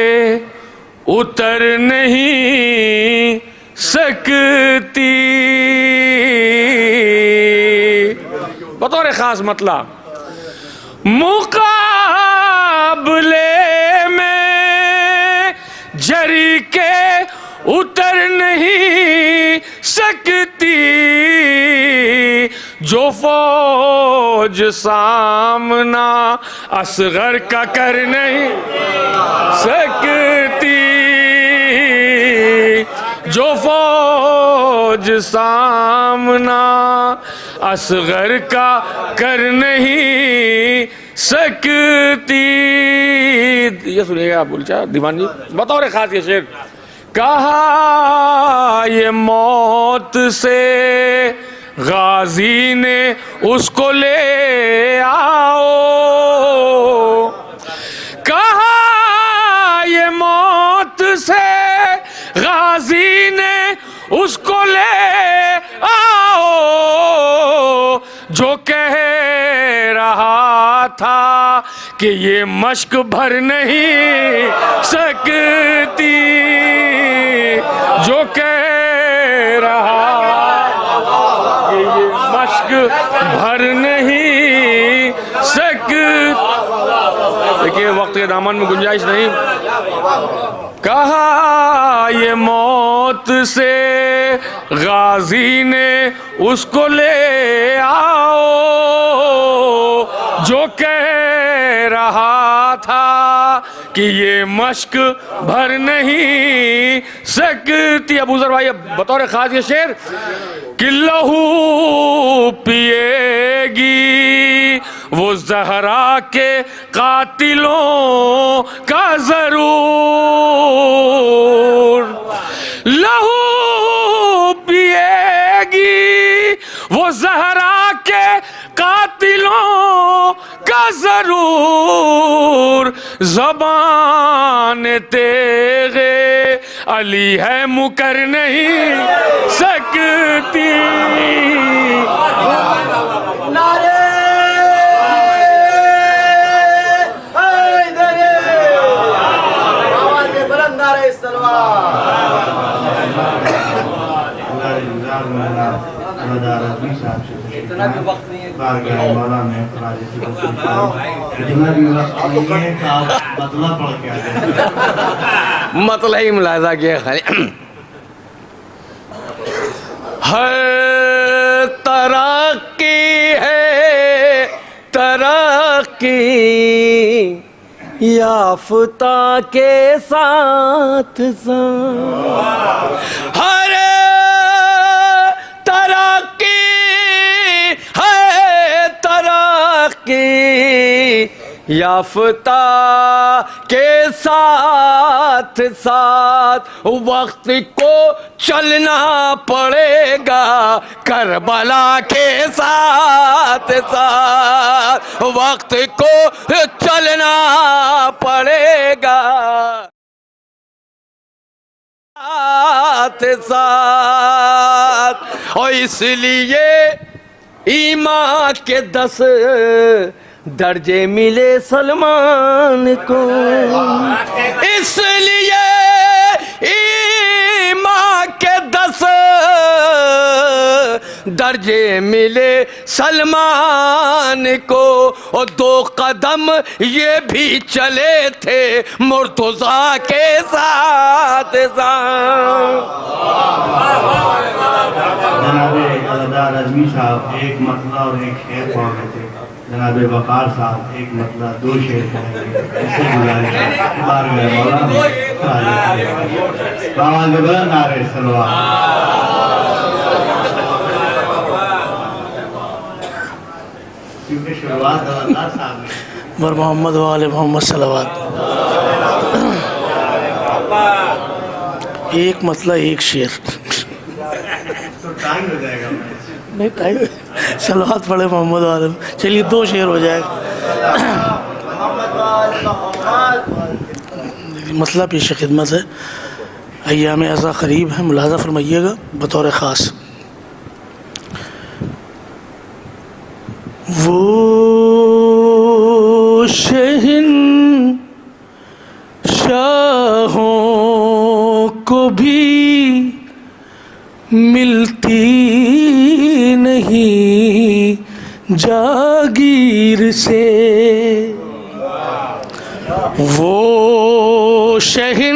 اتر نہیں سکتی. بطور خاص مطلب مقابلے میں جری کے اتر نہیں سکتی. جو فوج سامنا اصغر کا کر نہیں سکتی. جو فوج سامنا اصغر کا کر نہیں سکتی. یہ سنیے گا آپ بول چاہ دیوان جی بطور خاص یہ شعر. کہا یہ موت سے غازی نے اس کو لے آؤ. کہا یہ موت سے غازی نے اس کو لے آؤ. جو کہہ رہا تھا کہ یہ مشق بھر نہیں سکتی. جو کہہ رہا کہ یہ مشق بھر نہیں سکتی. دیکھیے وقت کے دامن میں گنجائش نہیں. کہا یہ موت سے غازی نے اس کو لے آؤ. جو کہہ رہا تھا کہ یہ مشق بھر نہیں سکتی. ابو ذر بھائی بطور خاص یہ شعر کہ لہو پیے گی وہ زہرا کے قاتلوں کا ضرور. لہو پیے گی وہ زہرا کے قاتلوں کا ضرور. زبان تیغ علی ہے مکر نہیں سکتی. اتنا بھی وقت نہیں ہے مولا میں اتنا بھی وقت نہیں ہے کہ آپ مطلع پڑھ کے آ جائیں. مطلع ہی ملاحظہ کیا خالی. ہر ترقی ہے ترقی یافتہ کے ساتھ ساتھ. ہر ترقی ہے ترقی یافتہ کے ساتھ ساتھ. وقت کو چلنا پڑے گا کربلا کے ساتھ ساتھ. وقت کو چلنا پڑے گا ساتھ ساتھ. اور اس لیے ایمان کے 10 درجے ملے سلمان کو. اس لیے ایمان کے 10 درجے ملے سلمان کو. اور 2 قدم یہ بھی چلے تھے مرتضیٰ کے ساتھ ساتھ. جناب عزادار اعظمی صاحب ایک مطلع اور ایک شعر پڑھ رہے تھے. جناب وقار صاحب ایک مطلع 2 شعر پڑھیں گے. اس سے گزارش ہے بارگاہ مولا میں آواز بلند نعرہ صلوات. کیونکہ شروعات عزادار صاحب نے بر محمد و آل محمد صلوات. ایک مطلع ایک شعر. ٹائم ہو جائے گا. نہیں ٹائم صلوات پڑھے محمد عالم. چلیے 2 شعر ہو جائے گا. مسئلہ پیش خدمت ہے. ایام عزا قریب ہے ملاحظہ فرمائیے گا بطور خاص. وہ شہنشاہوں کو بھی ملتی نہیں جاگیر سے، وہ شہنشاہوں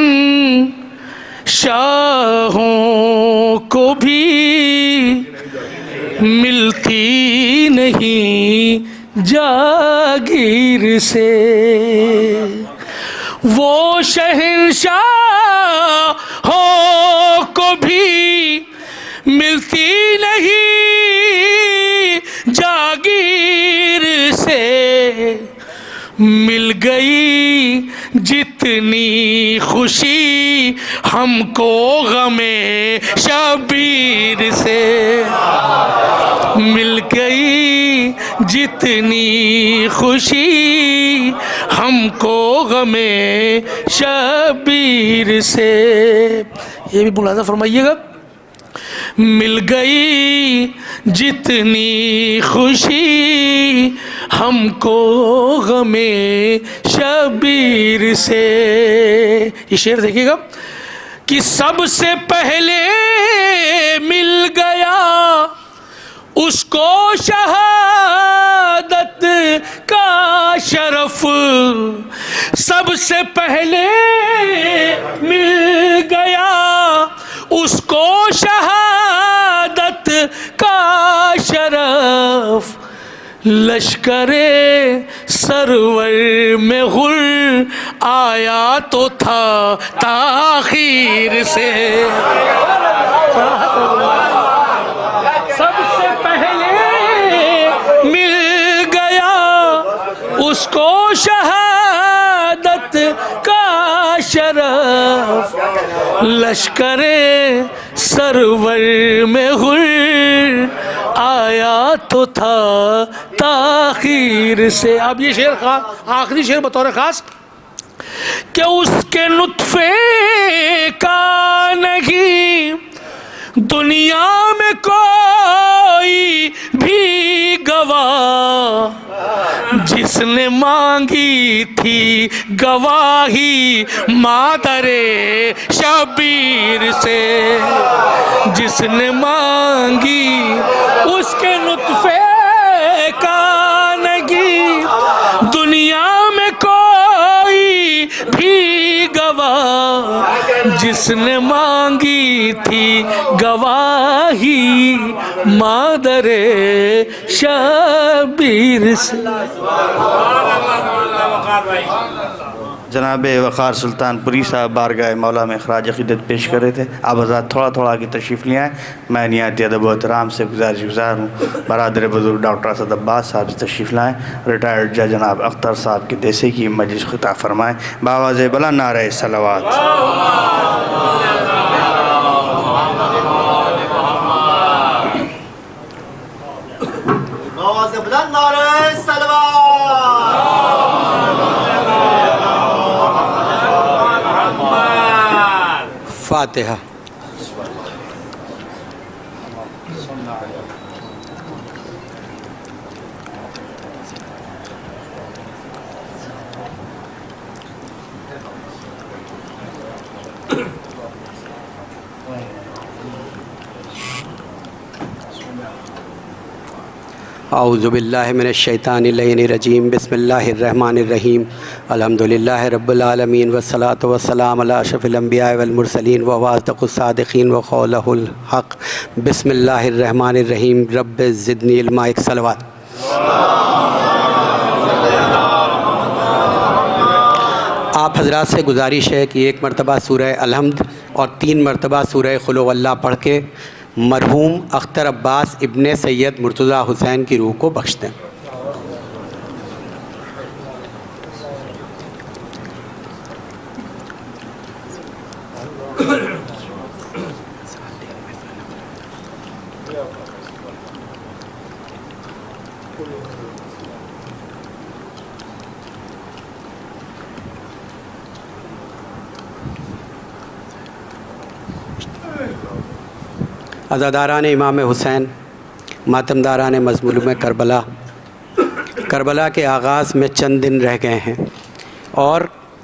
کو بھی ملتی نہیں جاگیر سے، وہ شہنشاہوں کو بھی ملتی نہیں جاگیر سے، مل گئی جتنی خوشی ہم کو غم شبیر سے، مل گئی جتنی خوشی ہم کو غم شبیر سے۔ یہ بھی ملاحظہ فرمائیے گا، مل گئی جتنی خوشی ہم کو غم شبیر سے۔ یہ شعر دیکھیے گا کہ سب سے پہلے مل گیا اس کو شہادت کا شرف، سب سے پہلے مل گیا اس کو شہادت کا شرف، لشکر سرور میں غر آیا تو تھا تاخیر سے، سب سے پہلے مل گیا اس کو شہادت کا شرف، لشکر سرور میں غر آیا تو تھا تاخیر سے۔ اب یہ شعر آخری شعر بطور خاص کہ اس کے نطفے کا نہیں دنیا میں کوئی بھی گواہ، جس نے مانگی تھی گواہی مادر شبیر سے، جس نے مانگی اس کے نطفے کا نہیں دنیا میں کوئی بھی گواہ، جس نے مانگی تھی گواہی مادر شبیر سے۔ جناب وقار سلطان پوری صاحب بارگاہ مولا میں خراج عقیدت پیش کر رہے تھے۔ آپ حضرات تھوڑا تھوڑا آگے تشریف لے آئیں۔ میں نہایت ادب و احترام سے گزار ہوں برادر بزرگ ڈاکٹر اسد عباس صاحب سے تشریف لائیں، ریٹائرڈ جج جناب اختر صاحب کے دیسے کی مجلس خطاب فرمائیں، بآواز بلند نعرہ صلوات۔ بآواز بلند نعرہ صلوات۔ فاتحہ۔ اعوذ باللہ من الشیطان اللعین الرجیم، بسم اللہ الرحمن الرحیم، الحمدللہ رب العالمین والصلاة والسلام علی اشرف الانبیاء والمرسلین وواصدق الصادقین وقولہ الحق، بسم اللہ الرحمن الرحیم، رب زدنی علما۔ ایک صلوات۔ آپ حضرات سے گزارش ہے کہ ایک مرتبہ سورہ الحمد اور 3 مرتبہ سورہ قل هو اللہ پڑھ کے مرحوم اختر عباس ابن سید مرتضیٰ حسین کی روح کو بخش دیں۔ عزاداران امام حسین، ماتمداران مظلوم کربلا، کربلا کے آغاز میں چند دن رہ گئے ہیں، اور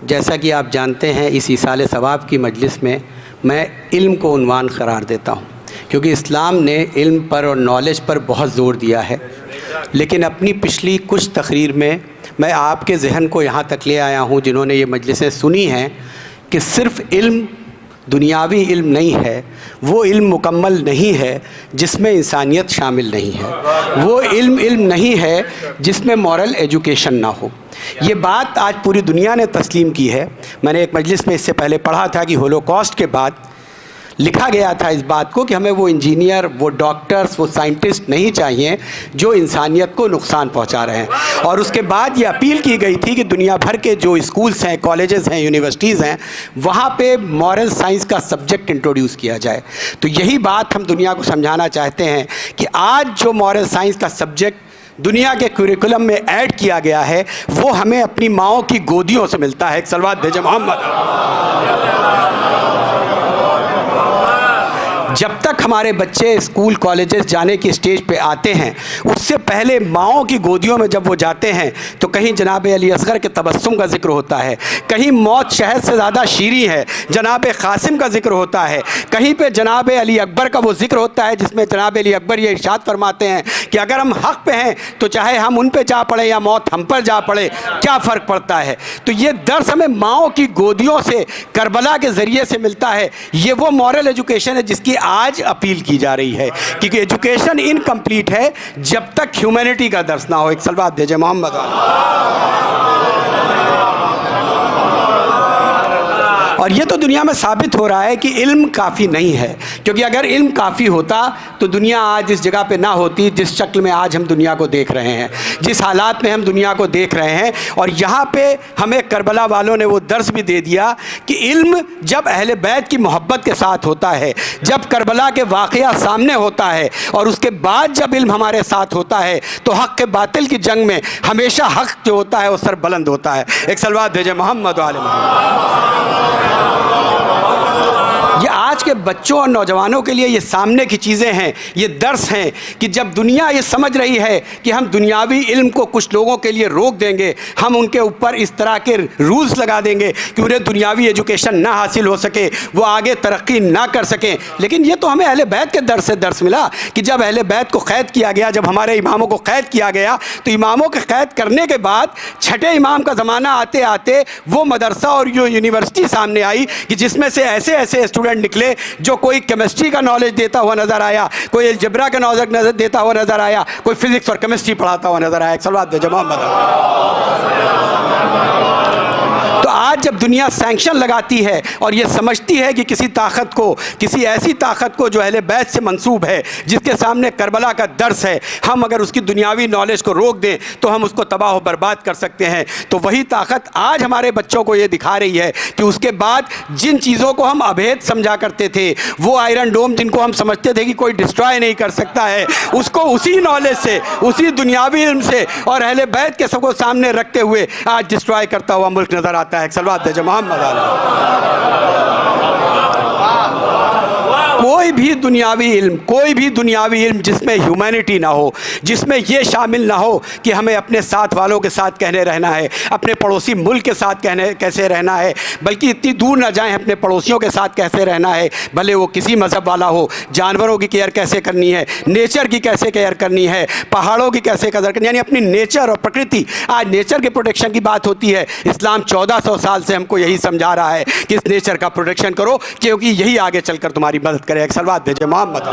جیسا کہ آپ جانتے ہیں اس ایصال ثواب کی مجلس میں میں علم کو عنوان قرار دیتا ہوں، کیونکہ اسلام نے علم پر اور نالج پر بہت زور دیا ہے. لیکن اپنی پچھلی کچھ تقریر میں آپ کے ذہن کو یہاں تک لے آیا ہوں جنہوں نے یہ مجلسیں سنی ہیں کہ صرف علم دنیاوی علم نہیں ہے، وہ علم مکمل نہیں ہے جس میں انسانیت شامل نہیں ہے، وہ علم نہیں ہے جس میں مورل ایجوکیشن نہ ہو. یہ بات آج پوری دنیا نے تسلیم کی ہے. میں نے ایک مجلس میں اس سے پہلے پڑھا تھا کہ ہولوکاسٹ کے بعد لکھا گیا تھا اس بات کو کہ ہمیں وہ انجینئر، وہ ڈاکٹرز، وہ سائنٹسٹ نہیں چاہیے جو انسانیت کو نقصان پہنچا رہے ہیں. اور اس کے بعد یہ اپیل کی گئی تھی کہ دنیا بھر کے جو اسکولز ہیں، کالجز ہیں، یونیورسٹیز ہیں، وہاں پہ مورل سائنس کا سبجیکٹ انٹروڈیوس کیا جائے. تو یہی بات ہم دنیا کو سمجھانا چاہتے ہیں کہ آج جو مورل سائنس کا سبجیکٹ دنیا کے کریکولم میں ایڈ کیا گیا ہے وہ ہمیں اپنی ماؤں کی گودیوں سے ملتا ہے. ایک صلوات بھیجے محمد. جب تک ہمارے بچے اسکول کالجز جانے کی اسٹیج پہ آتے ہیں، اس سے پہلے ماؤں کی گودیوں میں جب وہ جاتے ہیں تو کہیں جناب علی اصغر کے تبسم کا ذکر ہوتا ہے، کہیں موت شہد سے زیادہ شیریں ہے جناب قاسم کا ذکر ہوتا ہے، کہیں پہ جناب علی اکبر کا وہ ذکر ہوتا ہے جس میں جناب علی اکبر یہ ارشاد فرماتے ہیں کہ اگر ہم حق پہ ہیں تو چاہے ہم ان پہ جا پڑے یا موت ہم پر جا پڑے، کیا فرق پڑتا ہے. تو یہ درس ہمیں ماؤں کی گودیوں سے، کربلا کے ذریعے سے ملتا ہے. یہ وہ مورل ایجوکیشن ہے جس کی آج اپیل کی جا رہی ہے، کیونکہ ایجوکیشن انکمپلیٹ ہے جب تک ہیومینٹی کا درس نہ ہو. ایک صلوات بھیجے محمد. اور یہ تو دنیا میں ثابت ہو رہا ہے کہ علم کافی نہیں ہے، کیونکہ اگر علم کافی ہوتا تو دنیا آج اس جگہ پہ نہ ہوتی جس شکل میں آج ہم دنیا کو دیکھ رہے ہیں، جس حالات میں ہم دنیا کو دیکھ رہے ہیں. اور یہاں پہ ہمیں کربلا والوں نے وہ درس بھی دے دیا کہ علم جب اہل بیت کی محبت کے ساتھ ہوتا ہے، جب کربلا کے واقعہ سامنے ہوتا ہے، اور اس کے بعد جب علم ہمارے ساتھ ہوتا ہے تو حق کے باطل کی جنگ میں ہمیشہ حق جو ہوتا ہے وہ سر بلند ہوتا ہے. ایک صلوات بھیجے محمد و آل محمد. یہ آج کے بچوں اور نوجوانوں کے لیے یہ سامنے کی چیزیں ہیں، یہ درس ہیں کہ جب دنیا یہ سمجھ رہی ہے کہ ہم دنیاوی علم کو کچھ لوگوں کے لیے روک دیں گے، ہم ان کے اوپر اس طرح کے رولز لگا دیں گے کہ انہیں دنیاوی ایجوکیشن نہ حاصل ہو سکے، وہ آگے ترقی نہ کر سکیں. لیکن یہ تو ہمیں اہل بیت کے درس سے درس ملا کہ جب اہل بیت کو قید کیا گیا، جب ہمارے اماموں کو قید کیا گیا، تو اماموں کے قید کرنے کے بعد چھٹے امام کا زمانہ آتے آتے وہ مدرسہ اور یونیورسٹی سامنے آئی کہ جس میں سے ایسے اسٹوڈنٹ نکلے جو کوئی کیمسٹری کا نالج دیتا ہوا نظر آیا، کوئی الجبرا کا نالج دیتا ہوا نظر آیا، کوئی فزکس اور کیمسٹری پڑھاتا ہوا نظر آیا. ایک صلوات بھیجے محمد. تو آج جب دنیا سینکشن لگاتی ہے اور یہ سمجھتی ہے کہ کسی طاقت کو، کسی ایسی طاقت کو جو اہل بیت سے منسوب ہے، جس کے سامنے کربلا کا درس ہے، ہم اگر اس کی دنیاوی نالج کو روک دیں تو ہم اس کو تباہ و برباد کر سکتے ہیں، تو وہی طاقت آج ہمارے بچوں کو یہ دکھا رہی ہے کہ اس کے بعد جن چیزوں کو ہم ابھید سمجھا کرتے تھے، وہ آئرن ڈوم جن کو ہم سمجھتے تھے کہ کوئی ڈسٹرائے نہیں کر سکتا ہے، اس کو اسی نالج سے، اسی دنیاوی علم سے اور اہل بیت کے سب کو سامنے رکھتے ہوئے آج ڈسٹرائے کرتا ہوا ملک نظر آتا ہے. صلوات بھیجے محمد. کوئی بھی دنیاوی علم جس میں ہیومینٹی نہ ہو، جس میں یہ شامل نہ ہو کہ ہمیں اپنے ساتھ والوں کے ساتھ کہنے رہنا ہے، اپنے پڑوسی ملک کے ساتھ کیسے رہنا ہے، بلکہ اتنی دور نہ جائیں اپنے پڑوسیوں کے ساتھ کیسے رہنا ہے، بھلے وہ کسی مذہب والا ہو، جانوروں کی کیئر کیسے کرنی ہے، نیچر کی کیسے کیئر کرنی ہے، پہاڑوں کی کیسے قدر کرنی ہے، یعنی اپنی نیچر اور پرکرتی. آج نیچر کے پروٹیکشن کی بات ہوتی ہے. اسلام 1400 سال سے ہم کو یہی سمجھا رہا ہے کہ اس نیچر کا پروٹیکشن کرو، کیونکہ یہی آگے چل کر تمہاری مدد کرے. ایک صلوات بھیجے محمد.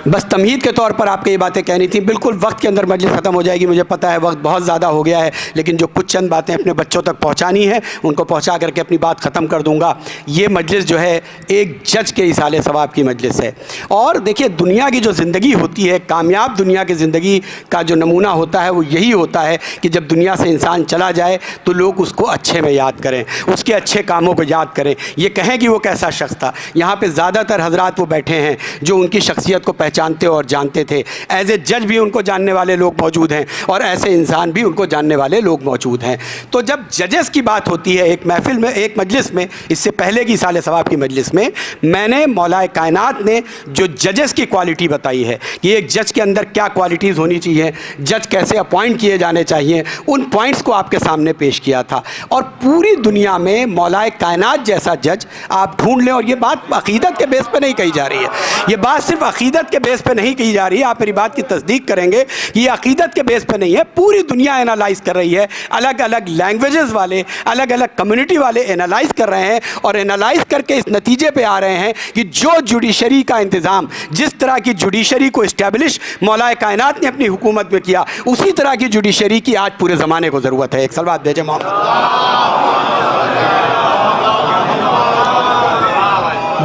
بس تمہید کے طور پر آپ کو یہ باتیں کہنی تھیں. بالکل وقت کے اندر مجلس ختم ہو جائے گی، مجھے پتہ ہے وقت بہت زیادہ ہو گیا ہے، لیکن جو کچھ چند باتیں اپنے بچوں تک پہنچانی ہیں ان کو پہنچا کر کے اپنی بات ختم کر دوں گا. یہ مجلس جو ہے ایک جج کے ایصال ثواب کی مجلس ہے. اور دیکھیے دنیا کی جو زندگی ہوتی ہے، کامیاب دنیا کی زندگی کا جو نمونہ ہوتا ہے وہ یہی ہوتا ہے کہ جب دنیا سے انسان چلا جائے تو لوگ اس کو اچھے میں یاد کریں، اس کے اچھے کاموں کو یاد کریں، یہ کہیں کہ وہ کیسا شخص تھا. یہاں پہ زیادہ تر حضرات وہ بیٹھے ہیں جو ان کی شخصیت کو پہچانتے اور جانتے تھے. ایز اے جج بھی ان کو جاننے والے لوگ موجود ہیں اور ایسے انسان بھی ان کو جاننے والے لوگ موجود ہیں. تو جب ججز کی بات ہوتی ہے ایک محفل میں, ایک مجلس میں, اس سے پہلے کی سال ثواب کی مجلس میں نے مولا کائنات نے جو ججز کی کوالٹی بتائی ہے کہ ایک جج کے اندر کیا کوالٹیز ہونی چاہیے, جج کیسے اپوائنٹ کیے جانے چاہیے, ان پوائنٹس کو آپ کے سامنے پیش کیا تھا. اور پوری دنیا میں مولا کائنات جیسا جج آپ ڈھونڈ لیں, اور یہ بات عقیدت کے بیس پہ نہیں کہی جا رہی ہے, یہ بات صرف عقیدت کے بیس پہ نہیں کہی جا رہی ہے, آپ میری بات کی تصدیق کریں گے کہ یہ عقیدت کے بیس پہ نہیں ہے, پوری دنیا انالائز کر رہی ہے, الگ الگ لینگویجز والے, الگ الگ کمیونٹی والے انالائز کر رہے ہیں, اور انالائز کر کے اس نتیجے پہ آ رہے ہیں کہ جو جوڈیشری کا انتظام, جس طرح کی جوڈیشری کو اسٹیبلش مولا کائنات نے اپنی حکومت میں کیا, اسی طرح کی جوڈیشری کی آج پورے زمانے کو ضرورت ہے. ایک صلوات بھیجیں محمد.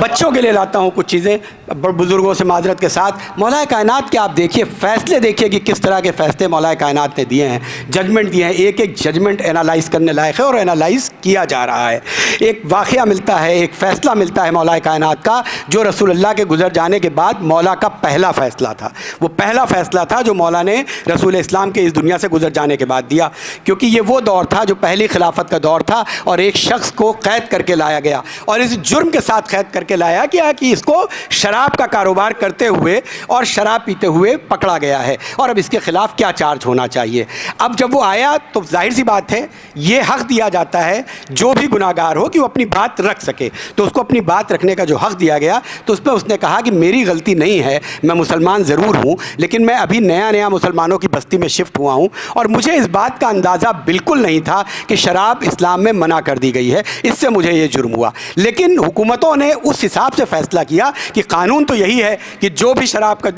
بچوں کے لیے لاتا ہوں کچھ چیزیں, بزرگوں سے معذرت کے ساتھ. مولا کائنات کے آپ دیکھیے فیصلے, دیکھیے کہ کس طرح کے فیصلے مولا کائنات نے دیے ہیں, ججمنٹ دیے ہیں. ایک ایک ججمنٹ انالائز کرنے لائق ہے اور انالائز کیا جا رہا ہے. ایک واقعہ ملتا ہے, ایک فیصلہ ملتا ہے مولا کائنات کا, جو رسول اللہ کے گزر جانے کے بعد مولا کا پہلا فیصلہ تھا. وہ پہلا فیصلہ تھا جو مولا نے رسول اسلام کے اس دنیا سے گزر جانے کے بعد دیا, کیونکہ یہ وہ دور تھا جو پہلی خلافت کا دور تھا, اور ایک شخص کو قید کر کے لایا گیا, اور اس جرم کے ساتھ قید کر کے لایا گیا کہ اس کو شراب کا کاروبار کرتے ہوئے اور شراب پیتے ہوئے پکڑا گیا ہے, اور اب اس کے خلاف کیا چارج ہونا چاہیے. اب جب وہ آیا تو ظاہر سی بات ہے یہ حق دیا جاتا ہے جو بھی گناہگار ہو کہ وہ اپنی بات رکھ سکے, تو اس کو اپنی بات رکھنے کا جو حق دیا گیا, تو اس میں اس نے کہا کہ میری غلطی نہیں ہے, میں مسلمان ضرور ہوں, لیکن میں ابھی نیا مسلمانوں کی بستی میں شفٹ ہوا ہوں, اور مجھے اس بات کا اندازہ بالکل نہیں تھا کہ شراب اسلام میں منع کر دی گئی ہے, اس سے مجھے یہ جرم ہوا. لیکن حکومتوں نے اس حساب سے فیصلہ کیا کہ قانون تو یہی ہے کہ جو بھی شراب کا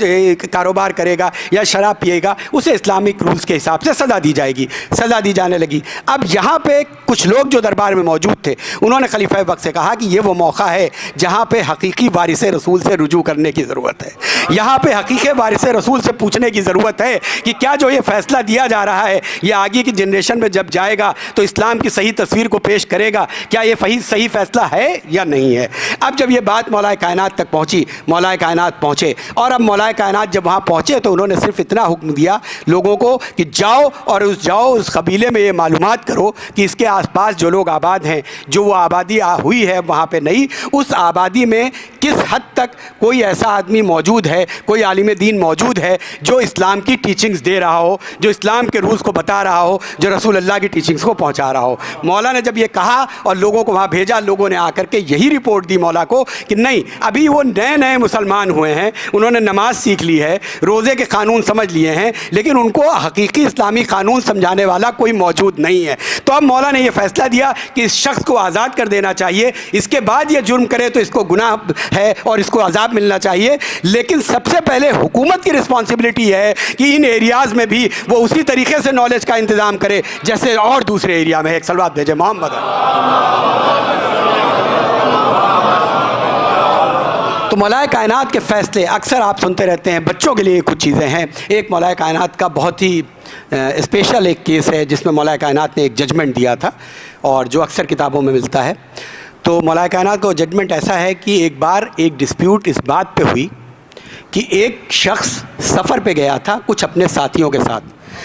کاروبار کرے گا یا شراب پیے گا اسے اسلامک رولز کے حساب سے سزا دی جائے گی, سزا دی جانے لگی. اب یہاں پہ کچھ لوگ جو دربار میں موجود تھے انہوں نے خلیفہ وقت سے کہا کہ یہ وہ موقع ہے جہاں پہ حقیقی وارث رسول سے رجوع کرنے کی ضرورت ہے, یہاں پہ حقیقی وارث رسول سے پوچھنے کی ضرورت ہے کہ کیا جو یہ فیصلہ دیا جا رہا ہے یہ آگے کی جنریشن میں جب جائے گا تو اسلام کی صحیح تصویر کو پیش کرے گا, کیا یہ صحیح فیصلہ ہے یا نہیں ہے. اب جب یہ بات مولا کائنات تک پہنچی, مولا کائنات پہنچے, اور اب مولا کائنات جب وہاں پہنچے تو انہوں نے صرف اتنا حکم دیا لوگوں کو کہ جاؤ اس قبیلے میں یہ معلومات کرو کہ اس کے آس پاس جو لوگ آباد ہیں, جو وہ آبادی ہوئی ہے وہاں پہ نہیں, اس آبادی میں کس حد تک کوئی ایسا آدمی موجود ہے, کوئی عالم دین موجود ہے جو اسلام کی ٹیچنگز دے رہا ہو, جو اسلام کے رولز کو بتا رہا ہو, جو رسول اللہ کی ٹیچنگز کو پہنچا رہا ہو. مولا نے جب یہ کہا اور لوگوں کو وہاں بھیجا, لوگوں نے آ کر کے یہی رپورٹ دی مولا کو کہ نہیں, ابھی وہ نئے مسلمان ہوئے ہیں, انہوں نے نماز سیکھ لی ہے, روزے کے قانون سمجھ لیے ہیں, لیکن ان کو حقیقی اسلامی قانون سمجھانے والا کوئی موجود نہیں ہے. تو اب مولا نے یہ فیصلہ دیا کہ اس شخص کو آزاد کر دینا چاہیے, اس کے بعد یہ جرم کرے تو اس کو گناہ ہے اور اس کو عذاب ملنا چاہیے, لیکن سب سے پہلے حکومت کی رسپانسبلٹی ہے کہ ان ایریاز میں بھی وہ اسی طریقے سے نالج کا انتظام کرے جیسے اور دوسرے ایریا میں. ایک صلوات بھیجے محمد. تو مولا کائنات کے فیصلے اکثر آپ سنتے رہتے ہیں, بچوں کے لیے کچھ چیزیں ہیں. ایک مولا کائنات کا بہت ہی اسپیشل ایک کیس ہے جس میں مولا کائنات نے ایک ججمنٹ دیا تھا, اور جو اکثر کتابوں میں ملتا ہے. تو مولا کائنات کا ججمنٹ ایسا ہے کہ ایک بار ایک ڈسپیوٹ اس بات پہ ہوئی کہ ایک شخص سفر پہ گیا تھا کچھ اپنے ساتھیوں کے ساتھ,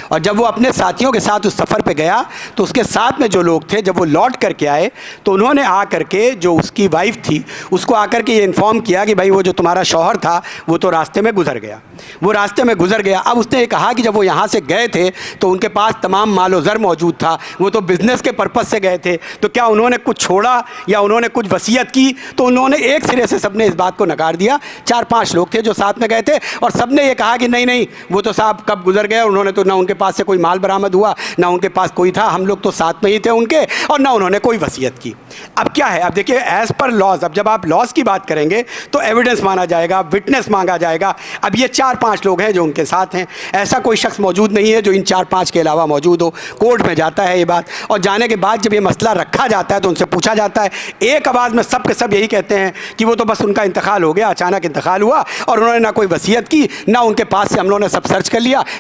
اور جب وہ اپنے ساتھیوں کے ساتھ اس سفر پہ گیا تو اس کے ساتھ میں جو لوگ تھے جب وہ لوٹ کر کے آئے تو انہوں نے آ کر کے جو اس کی وائف تھی اس کو آ کر کے یہ انفارم کیا کہ بھائی وہ جو تمہارا شوہر تھا وہ تو راستے میں گزر گیا, وہ راستے میں گزر گیا. اب اس نے یہ کہا کہ جب وہ یہاں سے گئے تھے تو ان کے پاس تمام مال و زر موجود تھا, وہ تو بزنس کے پرپس سے گئے تھے, تو کیا انہوں نے کچھ چھوڑا یا انہوں نے کچھ وصیت کی؟ تو انہوں نے ایک سرے سے سب نے اس بات کو نکار دیا. 4-5 لوگ تھے جو ساتھ میں گئے تھے, اور سب نے یہ کہا کہ نہیں وہ تو صاحب کب گزر گئے, انہوں نے تو نہ ان کے پاس سے کوئی مال برآمد ہوا, نہ ان کے پاس کوئی تھا, ہم لوگ تو ساتھ میں ہی تھے ان کے, اور نہ انہوں نے کوئی وصیت کی. اب کیا ہے, اب دیکھیے ایز پر لاز, اب جب آپ لاز کی بات کریں گے تو ایویڈنس مانا جائے گا, وٹنس مانگا جائے گا. اب یہ 4-5 لوگ ہیں جو ان کے ساتھ ہیں, ایسا کوئی شخص موجود نہیں ہے جو ان 4-5 کے علاوہ موجود ہو. کورٹ میں جاتا ہے یہ بات, اور جانے کے بعد جب یہ مسئلہ رکھا جاتا ہے تو ان سے پوچھا جاتا ہے, ایک آواز میں سب کے سب یہی کہتے ہیں کہ وہ تو بس ان کا انتقال ہو گیا, اچانک انتقال ہوا, اور انہوں نے نہ کوئی وصیت کی, نہ ان کے پاس سے ہم لوگوں نے سب سرچ کر لیا,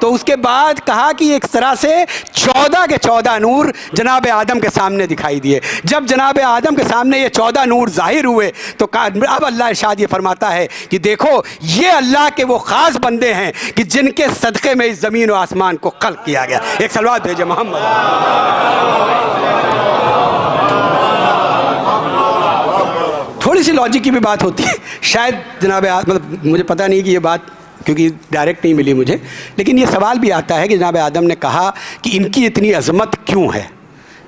تو اس کے بعد کہا کہ ایک طرح سے 14 کے 14 نور جناب آدم کے سامنے دکھائی دیے. جب جناب آدم کے سامنے یہ 14 نور ظاہر ہوئے تو اب اللہ ارشاد یہ فرماتا ہے کہ دیکھو یہ اللہ کے وہ خاص بندے ہیں کہ جن کے صدقے میں اس زمین و آسمان کو خلق کیا گیا. ایک صلوات بھیجے محمد. تھوڑی سی لاجک کی بھی بات ہوتی ہے شاید جناب مطلب مجھے پتہ نہیں کہ یہ بات کیونکہ ڈائریکٹ نہیں ملی مجھے, لیکن یہ سوال بھی آتا ہے کہ جناب آدم نے کہا کہ ان کی اتنی عظمت کیوں ہے,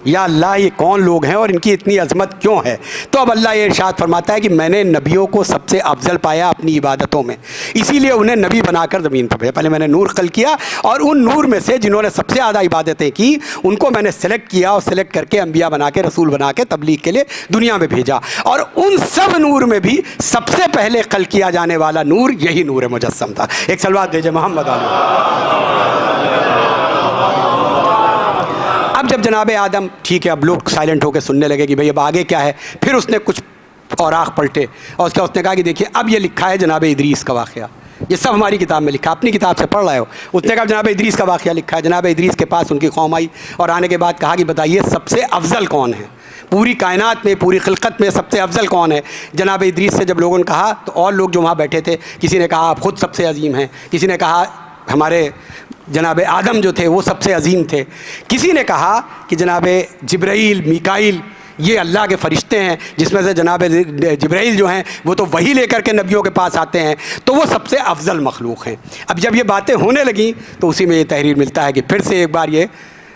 یا اللہ یہ کون لوگ ہیں اور ان کی اتنی عظمت کیوں ہے. تو اب اللہ یہ ارشاد فرماتا ہے کہ میں نے نبیوں کو سب سے افضل پایا اپنی عبادتوں میں, اسی لیے انہیں نبی بنا کر زمین پر بھیجا. پہلے میں نے نور خلق کیا اور ان نور میں سے جنہوں نے سب سے زیادہ عبادتیں کی ان کو میں نے سلیکٹ کیا اور سلیکٹ کر کے انبیاء بنا کے رسول بنا کے تبلیغ کے لیے دنیا میں بھیجا. اور ان سب نور میں بھی سب سے پہلے خلق کیا جانے والا نور یہی نور مجسم تھا. ایک صلوات بھیجے محمد علیہ. اب جب جناب آدم ٹھیک ہے, اب لوگ سائلنٹ ہو کے سننے لگے کہ بھئی اب آگے کیا ہے. پھر اس نے کچھ اوراق پلٹے اور اس نے کہا کہ دیکھیے اب یہ لکھا ہے جناب ادریس کا واقعہ, یہ سب ہماری کتاب میں لکھا, اپنی کتاب سے پڑھ رہے ہو. اس نے کہا جناب ادریس کا واقعہ لکھا ہے. جناب ادریس کے پاس ان کی قوم آئی اور آنے کے بعد کہا کہ بتائیے سب سے افضل کون ہے پوری کائنات میں, پوری خلقت میں سب سے افضل کون ہے. جناب ادریس سے جب لوگوں نے کہا تو اور لوگ جو وہاں بیٹھے تھے کسی نے کہا آپ خود سب سے عظیم ہیں, کسی نے کہا ہمارے جناب آدم جو تھے وہ سب سے عظیم تھے, کسی نے کہا کہ جناب جبرائیل میکائیل یہ اللہ کے فرشتے ہیں جس میں سے جناب جبرائیل جو ہیں وہ تو وہی لے کر کے نبیوں کے پاس آتے ہیں تو وہ سب سے افضل مخلوق ہیں. اب جب یہ باتیں ہونے لگیں تو اسی میں یہ تحریر ملتا ہے کہ پھر سے ایک بار یہ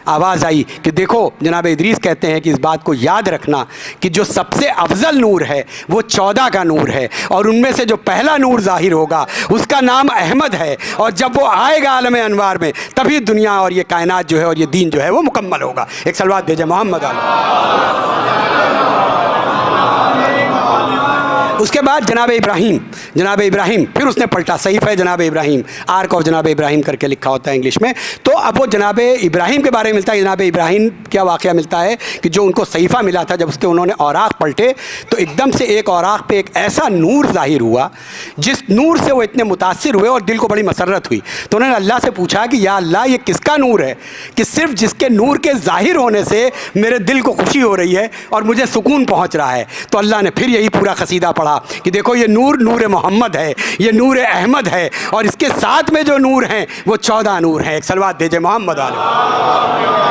آواز آئی کہ دیکھو جناب ادریس کہتے ہیں کہ اس بات کو یاد رکھنا کہ جو سب سے افضل نور ہے وہ 14 کا نور ہے اور ان میں سے جو پہلا نور ظاہر ہوگا اس کا نام احمد ہے, اور جب وہ آئے گا عالم انوار میں تبھی دنیا اور یہ کائنات جو ہے اور یہ دین جو ہے وہ مکمل ہوگا. ایک صلوات بھیجے محمد علیہ. اس کے بعد جناب ابراہیم پھر اس نے پلٹا صحیفہ جناب ابراہیم, آرک آف جناب ابراہیم کر کے لکھا ہوتا ہے انگلش میں. تو اب وہ جناب ابراہیم کے بارے میں ملتا ہے. جناب ابراہیم کیا واقعہ ملتا ہے کہ جو ان کو صحیفہ ملا تھا جب اس کے انہوں نے اوراق پلٹے تو ایک دم سے ایک اوراق پہ ایک ایسا نور ظاہر ہوا جس نور سے وہ اتنے متاثر ہوئے اور دل کو بڑی مسرت ہوئی. تو انہوں نے اللہ سے پوچھا کہ یا اللہ یہ کس کا نور ہے کہ صرف جس کے نور کے ظاہر ہونے سے میرے دل کو خوشی ہو رہی ہے اور مجھے سکون پہنچ رہا ہے. تو اللہ نے پھر یہی پورا قصیدہ پڑھا کہ دیکھو یہ نور محمد ہے, یہ نور احمد ہے, اور اس کے ساتھ میں جو نور ہیں وہ 14 نور ہیں. ایک صلوات بھیجے محمد علیہ.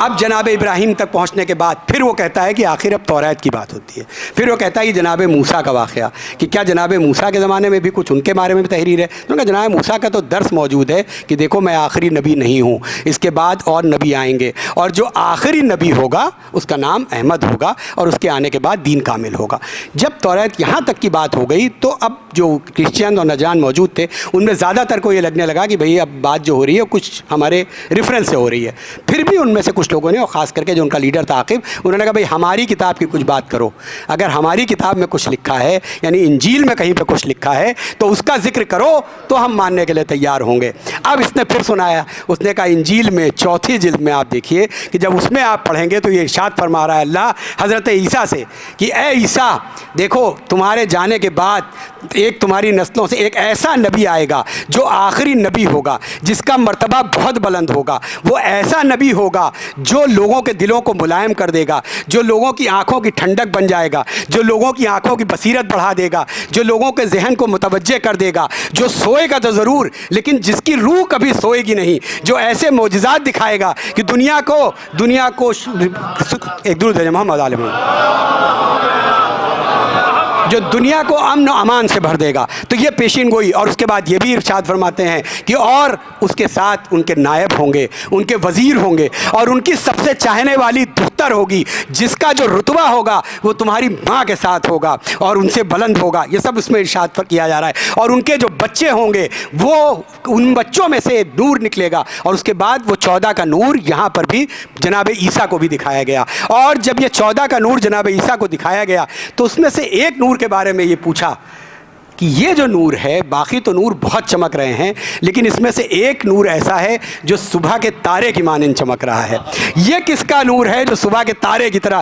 اب جناب ابراہیم تک پہنچنے کے بعد پھر وہ کہتا ہے کہ آخر اب توریت کی بات ہوتی ہے. پھر وہ کہتا ہے کہ جناب موسیٰ کا واقعہ کہ کیا جناب موسیٰ کے زمانے میں بھی کچھ ان کے بارے میں بھی تحریر ہے. تو کہ جناب موسیٰ کا تو درس موجود ہے کہ دیکھو میں آخری نبی نہیں ہوں, اس کے بعد اور نبی آئیں گے اور جو آخری نبی ہوگا اس کا نام احمد ہوگا اور اس کے آنے کے بعد دین کامل ہوگا. جب توریت یہاں تک کی بات ہو گئی تو اب جو کرسچین اور نجران موجود تھے ان میں زیادہ تر کو یہ لگنے لگا کہ بھئی اب بات جو ہو رہی ہے کچھ ہمارے ریفرنس سے ہو رہی ہے. پھر بھی ان میں سے کچھ لوگوں نے, اور خاص کر کے جو ان کا لیڈر تھا عاقب, انہوں نے کہا بھئی ہماری کتاب کی کچھ بات کرو. اگر ہماری کتاب میں کچھ لکھا ہے یعنی انجیل میں کہیں پہ کچھ لکھا ہے تو اس کا ذکر کرو تو ہم ماننے کے لیے تیار ہوں گے. اب اس نے پھر سنایا, اس نے کہا انجیل میں 4 جلد میں آپ دیکھیے کہ جب اس میں آپ پڑھیں گے تو یہ ارشاد فرما رہا ہے اللہ حضرت عیسیٰ سے کہ اے عیسیٰ دیکھو تمہارے جانے کے بعد ایک تمہاری نسلوں سے ایک ایسا نبی آئے گا جو آخری نبی ہوگا جس کا مرتبہ بہت بلند ہوگا. وہ ایسا نبی ہوگا جو لوگوں کے دلوں کو ملائم کر دے گا, جو لوگوں کی آنکھوں کی ٹھنڈک بن جائے گا, جو لوگوں کی آنکھوں کی بصیرت بڑھا دے گا, جو لوگوں کے ذہن کو متوجہ کر دے گا, جو سوئے گا تو ضرور لیکن جس کی روح کبھی سوئے گی نہیں, جو ایسے معجزات دکھائے گا کہ دنیا کو ایک درود ہے محمد علیہ جو دنیا کو امن و امان سے بھر دے گا. تو یہ پیشین گوئی. اور اس کے بعد یہ بھی ارشاد فرماتے ہیں کہ اور اس کے ساتھ ان کے نائب ہوں گے, ان کے وزیر ہوں گے, اور ان کی سب سے چاہنے والی دختر ہوگی جس کا جو رتبہ ہوگا وہ تمہاری ماں کے ساتھ ہوگا اور ان سے بلند ہوگا. یہ سب اس میں ارشاد پر کیا جا رہا ہے. اور ان کے جو بچے ہوں گے وہ ان بچوں میں سے نور نکلے گا. اور اس کے بعد وہ 14 کا نور یہاں پر بھی جناب عیسیٰ کو بھی دکھایا گیا. اور جب یہ 14 کا نور جناب عیسیٰ کو دکھایا گیا تو اس میں سے ایک نور کے بارے میں یہ پوچھا کہ یہ جو نور ہے, باقی تو نور بہت چمک رہے ہیں لیکن اس میں سے ایک نور ایسا ہے جو صبح کے تارے کی مانند چمک رہا ہے. یہ کس کا نور ہے جو صبح کے تارے کی طرح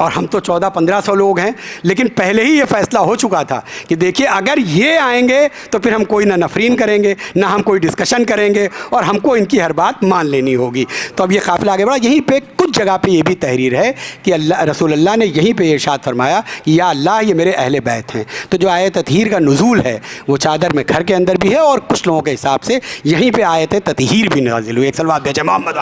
اور ہم تو 1400-1500 لوگ ہیں، لیکن پہلے ہی یہ فیصلہ ہو چکا تھا کہ دیکھیے اگر یہ آئیں گے تو پھر ہم کوئی نہ نفرین کریں گے، نہ ہم کوئی ڈسکشن کریں گے، اور ہم کو ان کی ہر بات مان لینی ہوگی۔ تو اب یہ قافلہ آگے بڑھا۔ یہیں پہ کچھ جگہ پہ یہ بھی تحریر ہے کہ رسول اللہ نے یہیں پہ ارشاد فرمایا کہ یا اللہ یہ میرے اہل بیت ہیں۔ تو جو آیت تطہیر کا نزول ہے وہ چادر میں گھر کے اندر بھی ہے، اور کچھ لوگوں کے حساب سے یہیں پہ آیت تطہیر بھی نازل ہوئی۔ ایک صلوات بھیجیں محمد